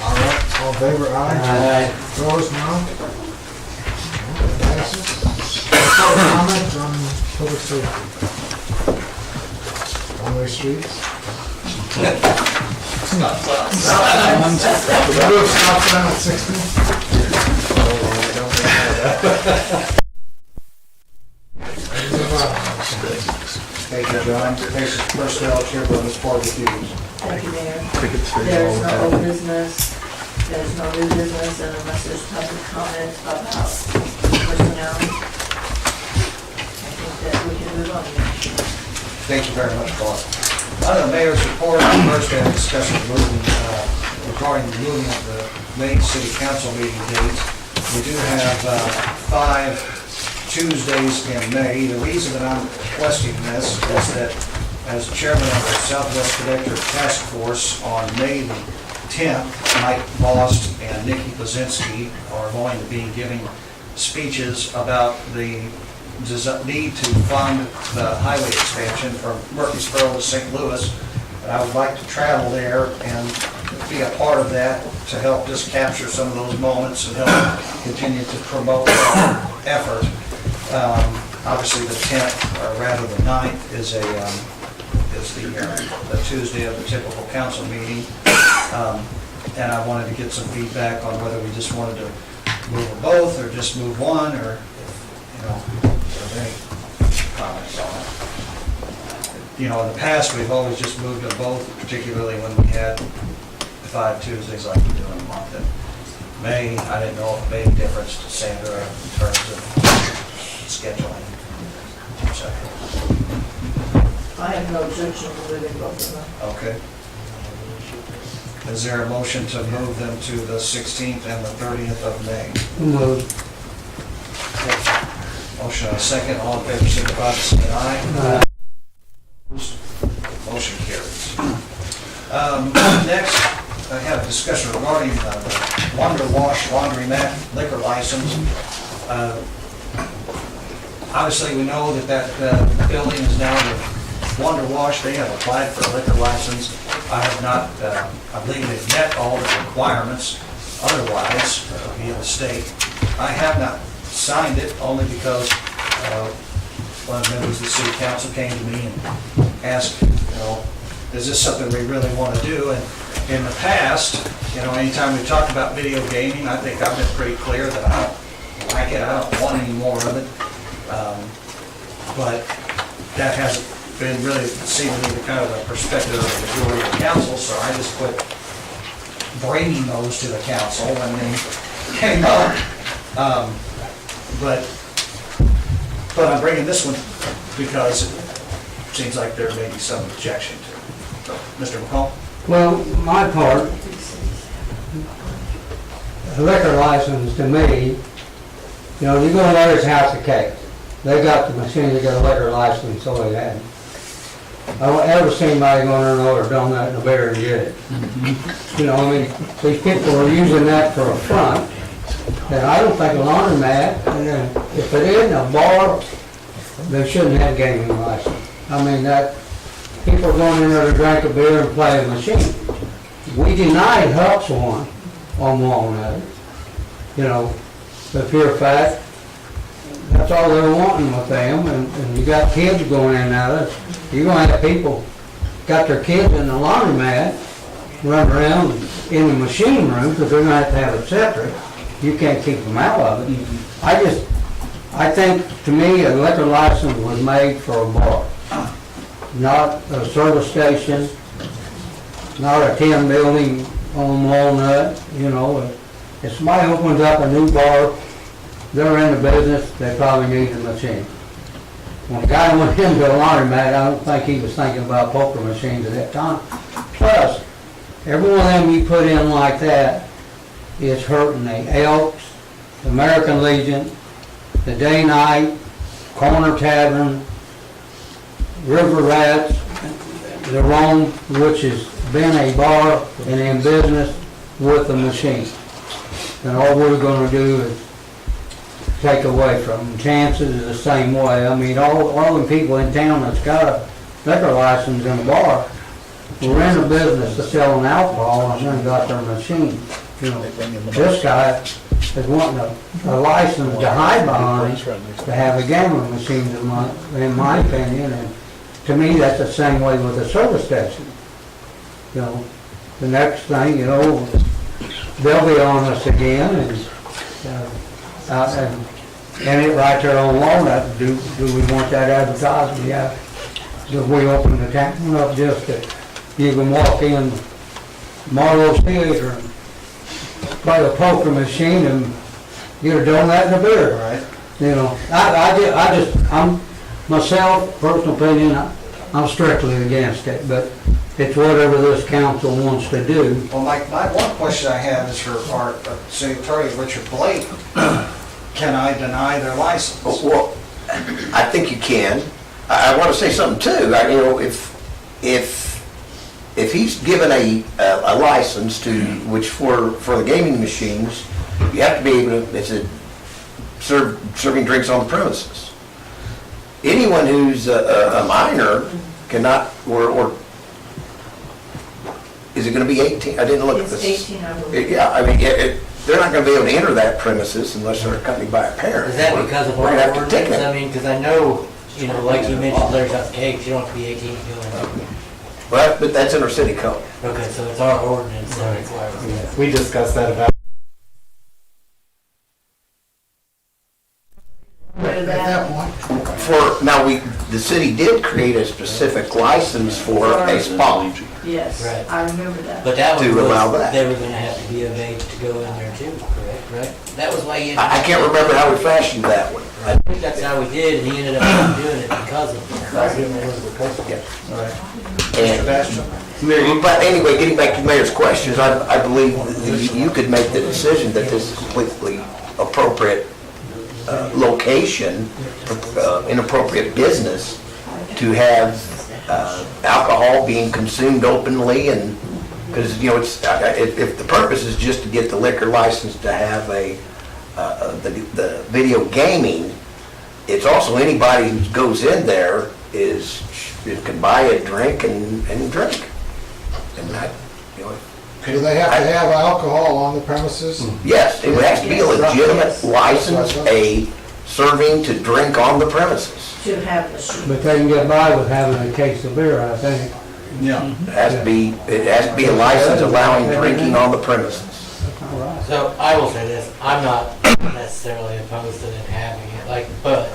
All right, all in favor, aye? Aye. Opposed, no? Passes. Comment on public safety. two-way streets. Stop Remove stop sign at 60. Thank you, John. Next, personnel chair, bonus part of the duties. Thank you, Mayor. There's no old business, there's no new business, and unless there's public comment about personnel, I think that we can move on. Thank you very much, Paul. Under the mayor's report, first we have discussion regarding the moving of the Maine City Council meeting dates. We do have 5 Tuesdays in May. The reason that I'm requesting this is that as chairman of the Southwest Connector Task Force on May the 10th, Mike Bost and Nikki Pazinski are going to be giving speeches about the need to fund the highway expansion from Murphysboro to St. Louis. And I would like to travel there and be a part of that to help just capture some of those moments and help continue to promote that effort. Obviously, the 10th, or rather the 9th, is the Tuesday of the typical council meeting. And I wanted to get some feedback on whether we just wanted to move them both or just move one, or if there's any comments on it. In the past, we've always just moved them both, particularly when we had 5 Tuesdays like we do in a month. In May, I didn't know if it made a difference to Sandra in terms of scheduling. So, I have no objection to moving both of them. okay. Is there a motion to move them to the 16th and the 30th of May? Move. Motion and a second. All in favor, signify by saying aye. Motion carries. Next, I have a discussion regarding the Wonder Wash laundromat liquor license. Obviously, we know that building is now with Wonder Wash. They have applied for a liquor license. I have not, I believe they've met all the requirements otherwise via the state. I have not signed it only because one of the members of the city council came to me and asked, is this something we really want to do? And in the past, anytime we talk about video gaming, I think I've been pretty clear that I don't like it, I don't want any more of it. But that hasn't been really seemingly the kind of the perspective of the majority of the council, so I just quit bringing those to the council when they came up. But I'm bringing this one because it seems like there may be some objection to it. So, Mr. McCall? Well, my part, a liquor license to me, you go in there's House of Cakes. They got the machine, they got a liquor license, so they had it. I don't ever see anybody going there and order a donut and a beer and get it. These people are using that for a front, and I don't think a laundromat, and if it isn't a bar, they shouldn't have gaming license. People are going in there to drink a beer and play a machine. We denied Huck's one on Walnut. The pure fact, that's all they're wanting with them, and you got kids going in and out of it. You're going to have people got their kids in the laundromat, run around in the machine room, because they're going to have it separate. You can't keep them out of it. I think, to me, a liquor license was made for a bar, not a service station, not a tin building on Walnut. If somebody opens up a new bar, they're in the business, they probably need a machine. When a guy went into a laundromat, I don't think he was thinking about poker machines at that time. Plus, every one of them you put in like that is hurting the Elks, the American Legion, the Day Night, Corner Tavern, River Rats, the Rome, which has been a bar and in business with a machine. And all we're going to do is take away from them. Chances is the same way. All the people in town that's got a liquor license in a bar were in the business of selling alcohol and then got their machine. This guy is wanting a license to hide behind to have a gambling machine, in my opinion. And to me, that's the same way with a service station. You know, the next thing, you know, they'll be on us again and it right there on Walnut, do we want that advertising? Yeah. Do we open the town up just to, you can walk in Marlowe's Theater and play a poker machine and get a donut and a beer. Right. You know, I'm, myself, personal opinion, I'm strictly against it, but it's whatever this council wants to do. Well, my one question I have is for our city attorney, Richard Blake. Can I deny their license? Well, I think you can. I want to say something too. You know, if he's given a license to, which for the gaming machines, you have to be able to, it's a serving drinks on the premises. Anyone who's a minor cannot, or is it going to be 18? I didn't look at this. It's 18, I believe. Yeah, I mean, they're not going to be able to enter that premises unless they're accompanied by a parent. Is that because of We're our gonna have to take ordinance? them. I mean, because I know, you know, like you mentioned, Larry's House Cakes, you don't have to be 18 to go in. Well, but that's in our city code. Okay, so it's our ordinance that requires that. We discussed that about. At that point. Now, the city did create a specific license for a spa. Yes, Right. I remember that. But that To was, allow that. they were gonna have to be of age to go in there too, correct, right? That was why you. I can't remember how we fashioned that one. I think that's how we did, and he ended up not doing it because of it. All right. And- Mr. Bastrop? But anyway, getting back to the mayor's questions, I believe you could make the decision that this is completely appropriate location, inappropriate business to have alcohol being consumed openly, and because you know it's if the purpose is just to get the liquor license to have the video gaming, it's also anybody who goes in there can buy a drink and drink, and that, you know. Do they have to have alcohol on the premises? Yes, it would have to be a legitimate license, a serving to drink on the premises. To have the shoe. But they can get by with having a case of beer, I think. Yeah. It has to be a license allowing drinking on the premises. All right. So I will say this, I'm not necessarily opposed to them having it, like, but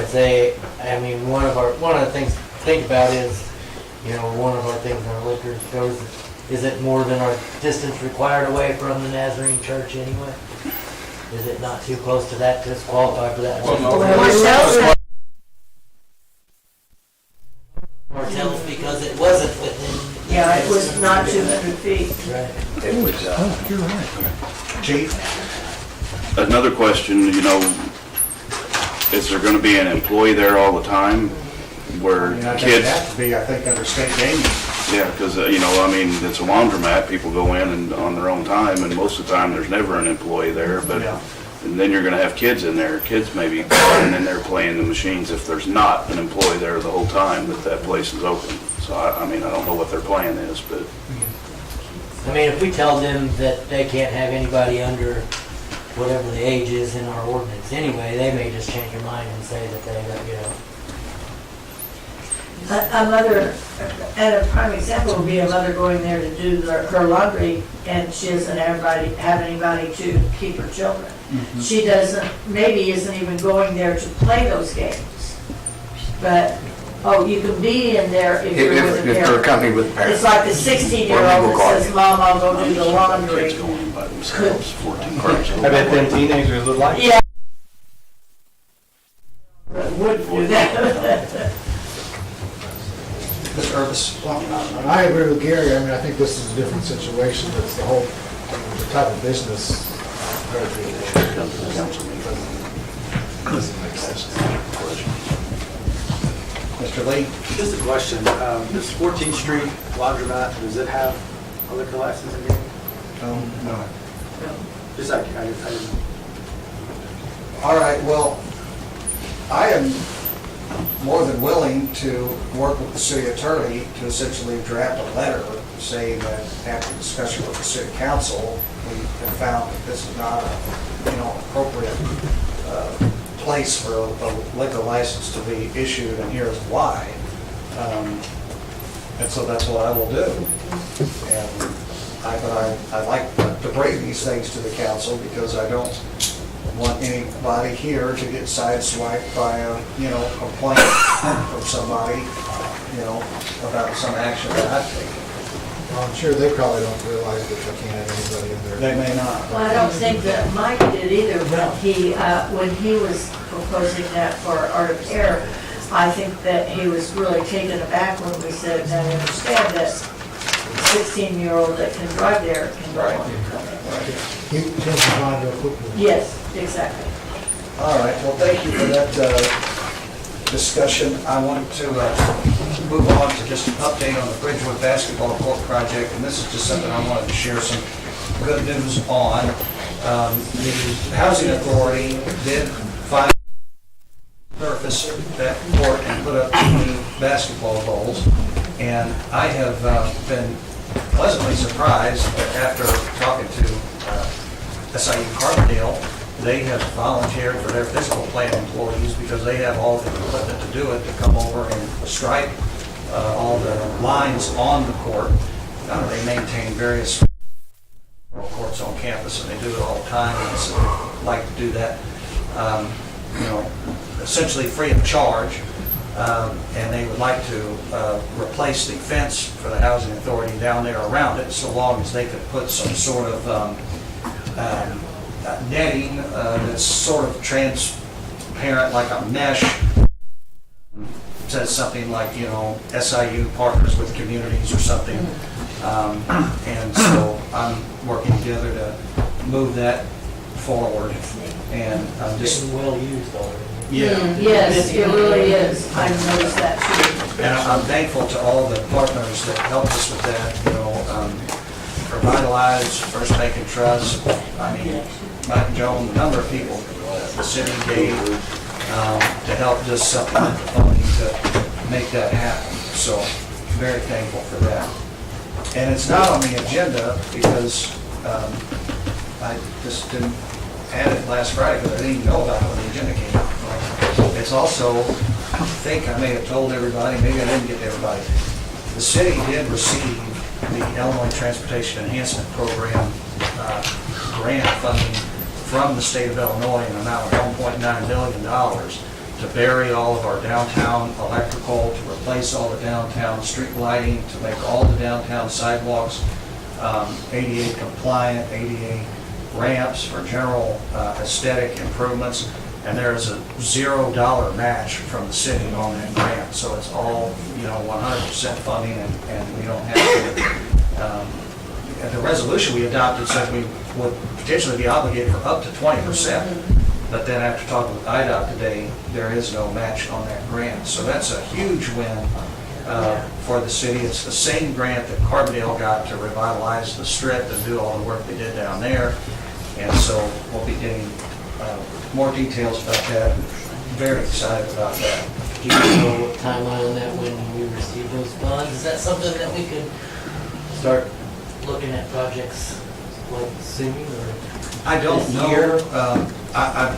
say, I mean, one of the things to think about is, you know, one of our things in our liquor stores, is it more than our distance required away from the Nazarene church anyway? Is it not too close to that to qualify for that? Martell's because it wasn't within. Yeah, it was not 200 feet. Right. It was, You're right. Chief? Another question, you know, is there gonna be an employee there all the time where I mean, I think kids? it has to be, I think, under state gaming. Yeah, because, you know, I mean, it's a laundromat, people go in and on their own time, and most of the time, there's never an employee there, but, Yeah. and then you're gonna have kids in there, kids may be going in there playing the machines if there's not an employee there the whole time that place is open. So, I mean, I don't know what their plan is, but, I mean, if we tell them that they can't have anybody under whatever the age is in our ordinance anyway, they may just change their mind and say that they, you know. A mother, and a prime example would be a mother going there to do her laundry, and she doesn't have anybody to keep her children. She doesn't, maybe isn't even going there to play those games. But, you can be in there if you're with a if they're parent. accompanied with a parent. It's like the 16-year-old that says, Mom, I'll go do the laundry. kids going in by themselves, 14 cars. I bet them teenagers would like it. Yeah. Would do that. Mr. Urbis? And I agree with Gary. I mean, I think this is a different situation. It's the whole, the type of business. Doesn't make sense. Mr. Lee? Just a question, this 14th Street laundromat, does it have a liquor license in game? No. Just like, I didn't. All right, well, I am more than willing to work with the city attorney to essentially draft a letter saying that after discussion with the city council, we have found that this is not a, appropriate place for a liquor license to be issued, and here's why. And so that's what I will do. And I like to bring these things to the council because I don't want anybody here to get sideswiped by a, complaint from somebody, about some action that I've taken. Well, I'm sure they probably don't realize that they can't have anybody in there. They may not. Well, I don't think that Mike did either, but he, when he was proposing that for Art of Air, I think that he was really taken aback when we said, now I understand that 16-year-old that can drive there can no longer come in. You change your mind real quickly. Yes, exactly. All right, well, thank you for that discussion. I want to move on to just an update on the Bridgewood basketball court project, and this is just something I wanted to share some good news on. The Housing Authority did finally surface that court and put up new basketball goals, and I have been pleasantly surprised that after talking to SIU Carbondale, they have volunteered for their physical plant employees, because they have all the equipment to do it, to come over and stripe all the lines on the court. They maintain various courts on campus, and they do it all the time, and so they like to do that, essentially free of charge. And they would like to replace the fence for the Housing Authority down there around it, so long as they could put some sort of netting that's sort of transparent, like a mesh. Says something like, SIU partners with communities or something. And so I'm working together to move that forward. And I'm just... well used already. Yeah. Yes, it really is. I noticed that too. And I'm thankful to all the partners that helped us with that, Revitalize, First Bank and Trust, Mike and Joan, a number of people, the city gave to help just supplement the funding to make that happen. So very thankful for that. And it's not on the agenda because I just didn't add it last Friday, because I didn't even know about it when the agenda came out. It's also, I think I may have told everybody, maybe I didn't get to everybody. The city did receive the Illinois Transportation Enhancement Program grant funding from the state of Illinois in an amount of $1.9 billion to bury all of our downtown electrical, to replace all the downtown street lighting, to make all the downtown sidewalks ADA compliant, ADA ramps for general aesthetic improvements. And there is a $0 match from the city on that grant, so it's all 100% funding, and we don't have to. The resolution we adopted said we would potentially be obligated for up to 20%, but then after talking with IDOT today, there is no match on that grant, so that's a huge win for the city. It's the same grant that Carbondale got to revitalize the strip and do all the work they did down there, and so we'll be getting more details about that. Very excited about that. Do you know what timeline on that, when we receive those funds? Is that something that we could start looking at projects like soon, or? I don't know.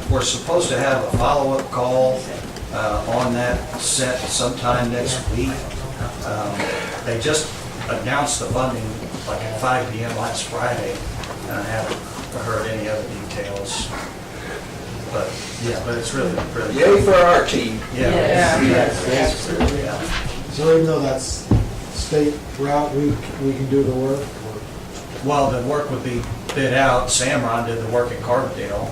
We're supposed to have a follow-up call on that set sometime next week. They just announced the funding like at 5 p.m. last Friday, and I haven't heard any other details. But it's really Yay for our team. Yes. So even though that's state route, we can do the work? Well, the work would be bid out. Samron did the work at Carbondale.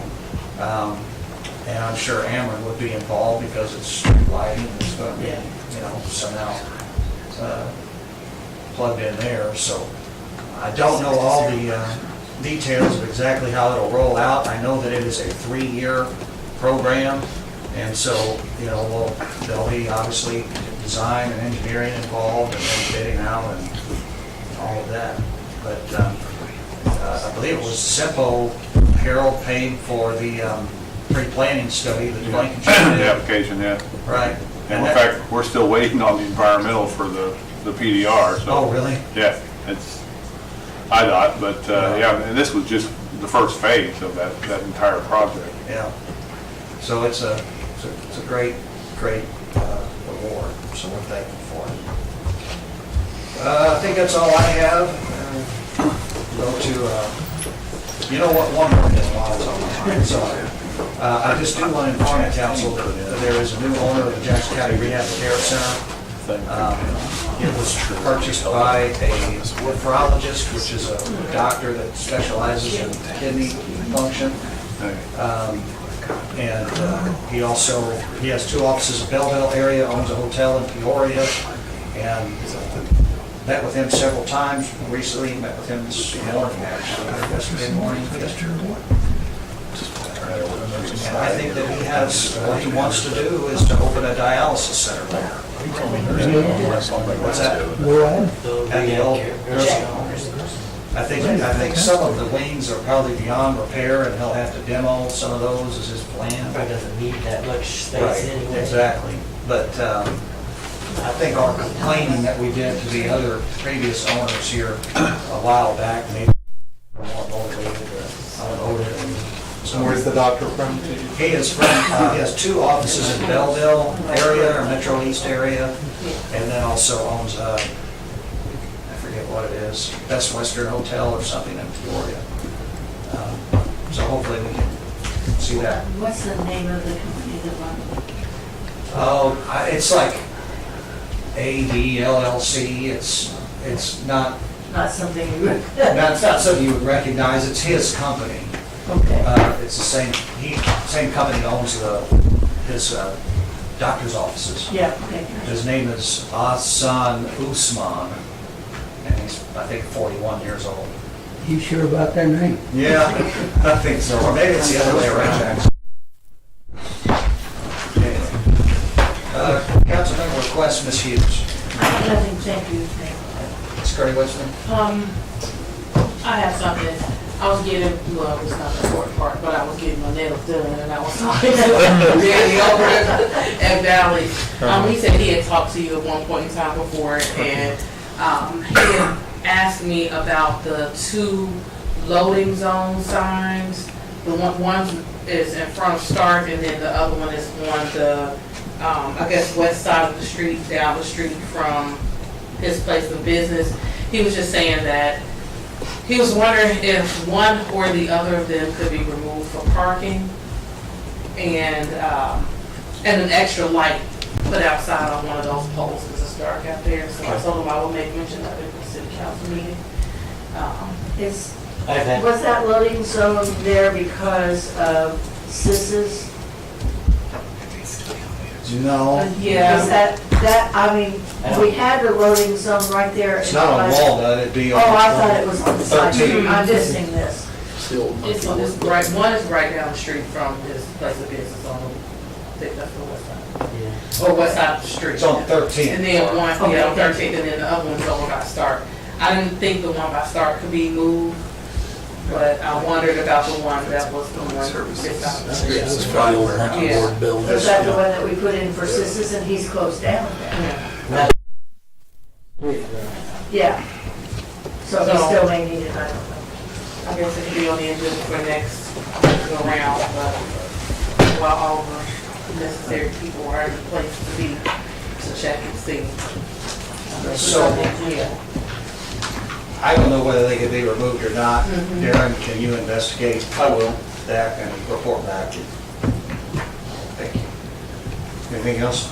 And I'm sure Ameren would be involved because it's street lighting, and it's going to be, somehow plugged in there. So I don't know all the details of exactly how it'll roll out. I know that it is a 3-year program, and so, there'll be obviously design and engineering involved, and then bidding out and all of that. But I believe it was Sempo Harold paid for the pre-planning study that Blank The application, yeah. Right. And in fact, we're still waiting on the environmental for the PDR, so. Oh, really? Yeah, it's IDOT, but and this was just the first phase of that entire project. Yeah. So it's a great board, so we're thankful for it. I think that's all I have. Go to, you know what, one more thing while it's on my mind, sorry. I just do want to inform the council that there is a new owner of the Jackson County Rehab Care Center. It was purchased by a nephrologist, which is a doctor that specializes in kidney function. And he has 2 offices in Belleville area, owns a hotel in Peoria, and met with him several times. Recently met with him this morning, actually, yesterday morning. And I think that he has, what he wants to do is to open a dialysis center there. What's that? At the old nursing home. I think some of the wings are probably beyond repair, and he'll have to demo some of those as his plan. Probably doesn't need that much space Right, anyway. exactly. But I think our complaining that we did to the other previous owners here a while back, maybe more motivated or unmotivated. So where's the doctor from? He is from, he has 2 offices in Belleville area, or Metro East area, and then also owns I forget what it is, Best Western Hotel or something in Peoria. So hopefully we can see that. What's the name of the company that runs it? Oh, it's like AD LLC. It's not. Not something you would. It's not something you would recognize. It's his company. Okay. It's the same. Same company owns his doctor's offices. Yeah, okay. His name is Hassan Usman, and he's I think 41 years old. You sure about that name? Yeah, I think so. Or maybe it's the other way around. Councilmember request, Ms. Hughes. Nothing, thank you. Ms. Curry Winston. I have something. I was getting, well, it's not the important part, but I was getting my nails done and I was talking to Danny over at Valley. He said he had talked to you at one point in time before, and he had asked me about the 2 loading zone signs. The one is in front of Stark, and then the other one is on the, I guess, west side of the street, down the street from his place of business. He was just saying that he was wondering if one or the other of them could be removed for parking, and an extra light put outside on one of those poles because it's dark out there. So I told him I would make mention of it at the city council meeting. Was that loading zone there because of Sis's? No. Is that, I mean, we had the loading zone right there. It's not on Walnut, it'd be on. Oh, I thought it was on the side. 13. I'm missing this. It's on this right, one is right down the street from his place of business on, I think that's the west side. Or west side of the street. It's on 13th. And then one, on Okay. 13th, and then the other one's over by Stark. I didn't think the one by Stark could be moved, but I wondered about the one that was the one this side of the street. It's probably where the Yeah. board building. Was that the one that we put in for Sis's and he's closed down then? Yeah. So we still may need it, I don't know. I guess it could be on the agenda for next go round, but while all the necessary people are in place to be, to check and see. So- Yeah. I don't know whether they can be removed or not. Mhm. Darren, can you investigate? I will. That and report back. Thank you. Anything else?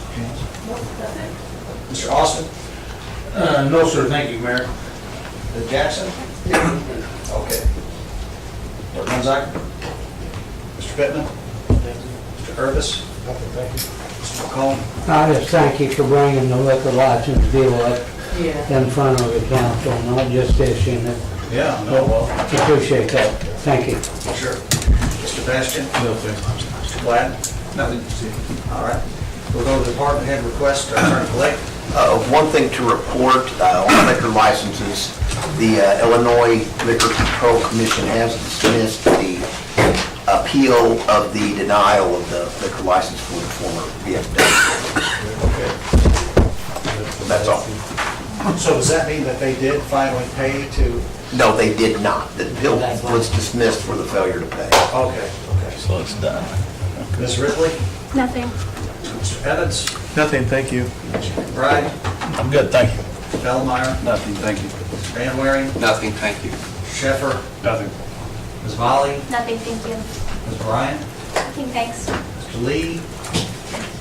Mr. Austin? No, sir, thank you, Mayor. Ms. Jackson? Okay. Clerk Munzak? Mr. Pittman? Mr. Urvis? Thank you. Mr. McComb? I just thank you for bringing the liquor license deal up Yeah. in front of the council, not just issuing it. Yeah, no, well, Appreciate that. Thank you. sure. Mr. Bastian? No, sir. Mr. Platt? Nothing. All right. We'll go to the department head request, Attorney Blake. One thing to report on liquor licenses, the Illinois Liquor Control Commission has dismissed the appeal of the denial of the liquor license for the former VFW. Okay. That's all. So does that mean that they did finally pay to? No, they did not. The appeal was dismissed for the failure to pay. Okay, okay. So it's done. Ms. Ripley? Nothing. Mr. Evans? Nothing, thank you. Brad? I'm good, thank you. Feldmeyer? Nothing, thank you. Van Waring? Nothing, thank you. Sheffer? Nothing. Ms. Volley? Nothing, thank you. Ms. Bryant? Nothing, thanks. Mr. Lee?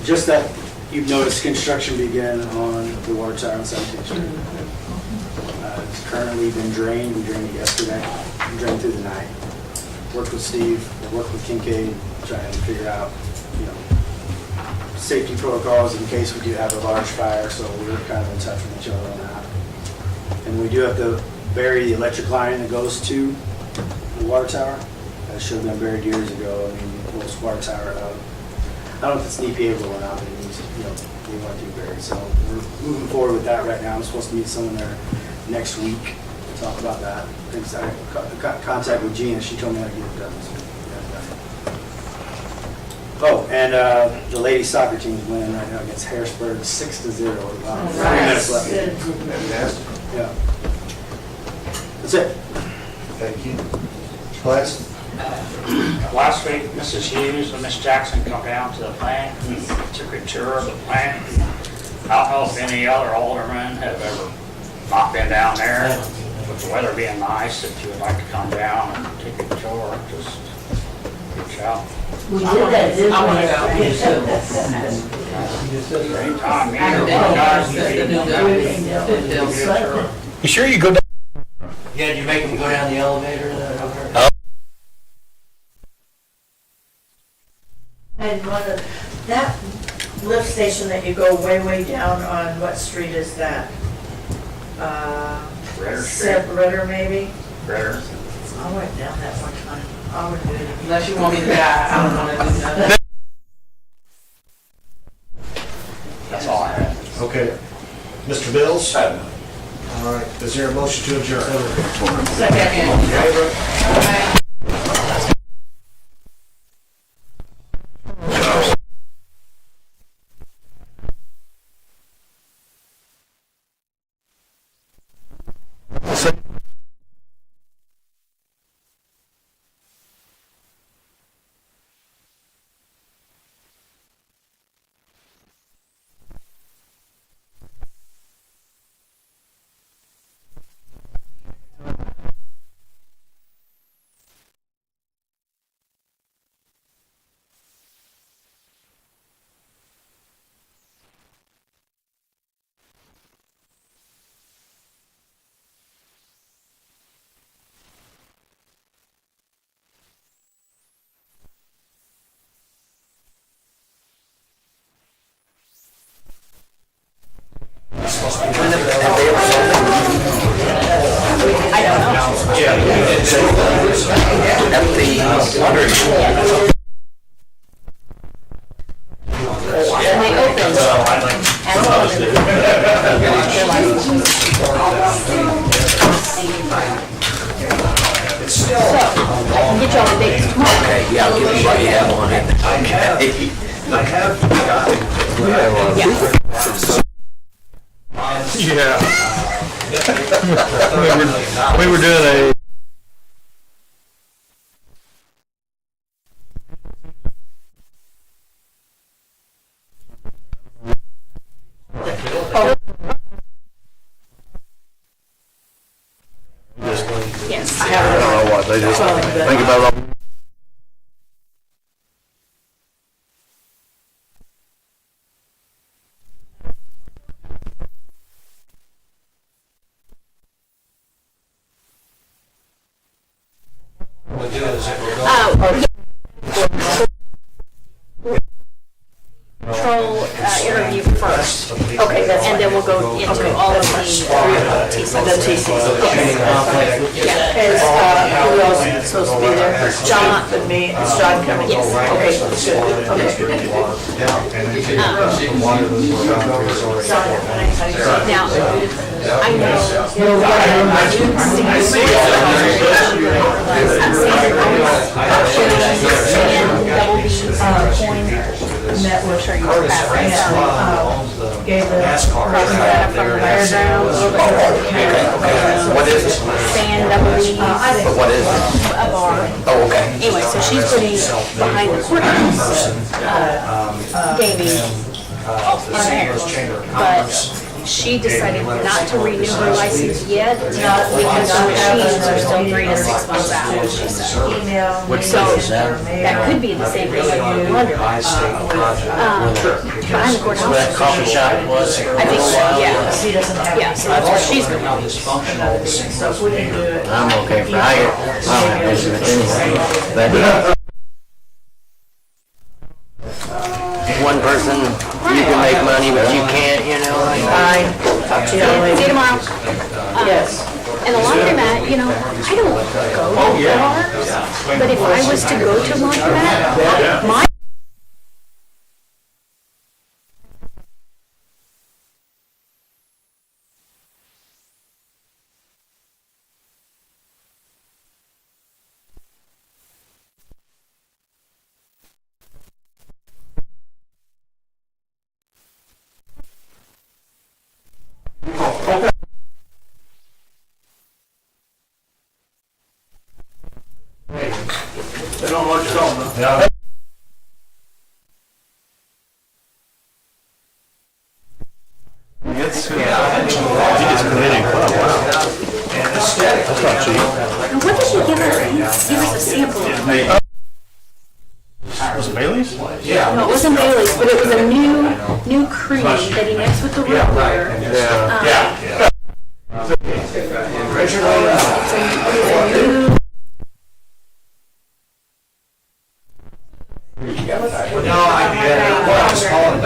Just that you've noticed construction begin on the water tower on 17th Street. It's currently been drained, we drained it yesterday, we drained through the night. Worked with Steve, worked with Kincaid, trying to figure out, safety protocols in case we do have a large fire, so we were kind of in touch with each other on that. And we do have to bury the electric line that goes to the water tower. That should have been buried years ago. I mean, most water tower, I don't know if it's an EPA rule or not, but it needs, we want to be buried. So we're moving forward with that right now. I'm supposed to meet someone there next week to talk about that. Thanks, I got contact with Gina. She told me how to get it done. So, oh, and the ladies soccer team is winning right now against Harrisburg 6-0. About 3 minutes left. Yeah. That's it. Thank you. Class? Last week, Mrs. Hughes and Miss Jackson come down to the plant and took a tour of the plant. I don't know if any other aldermen have ever not been down there. With the weather being nice, if you would like to come down and take a tour, just reach out. We did that, didn't we? I want to go. Anytime, You sure you go down? Yeah, did you make them go down the elevator? And that lift station that you go way down on, what street is that? Ritter Street. Ritter, maybe? Ritter. I went down that one time. I would do it again. Unless you want me to die, I don't want to do nothing. That's all I have. Okay. Mr. Bills? All right. Is there a motion to adjourn? Second. All in favor? We were doing a Yes. I don't know what, they just think about it. Control interview first. Okay, and then we'll go into all of the TCs. Yeah. Is, who else is supposed to be there? John and me, is John coming? Yes. Now, I Met with her, gave the NASCAR. What is it? Sand Double B. But what is it? A bar. Oh, okay. Anyway, so she's putting behind the courthouse, gaming the St. Louis Chamber of But Commerce. she decided not to renew her license yet because her machines are still 3 to 6 months out, she said. Which So one is that? that could be the same thing that you're wondering. Behind the courthouse. Where that coffee shop was? I think so, yeah. He doesn't have. Yeah, so that's where she's going. How dysfunctional the St. So if we can do it. I'm okay for hire. I don't have issue with anything. But one person, you can make money, but you can't, you know, like. Fine. Talk to you later. See you tomorrow. Yes. And the laundromat, you know, I don't go far, but if I was to go to laundromat, my They don't know what you're talking about. It's, it's committing club, wow. And aesthetically. That's not cheap. And what did you give us? Give us a sample of? Was it Bailey's? Yeah. No, it wasn't Bailey's, but it was a new cream that he mixed with the root beer. Yeah. Originally, It's a new no idea what I was calling about.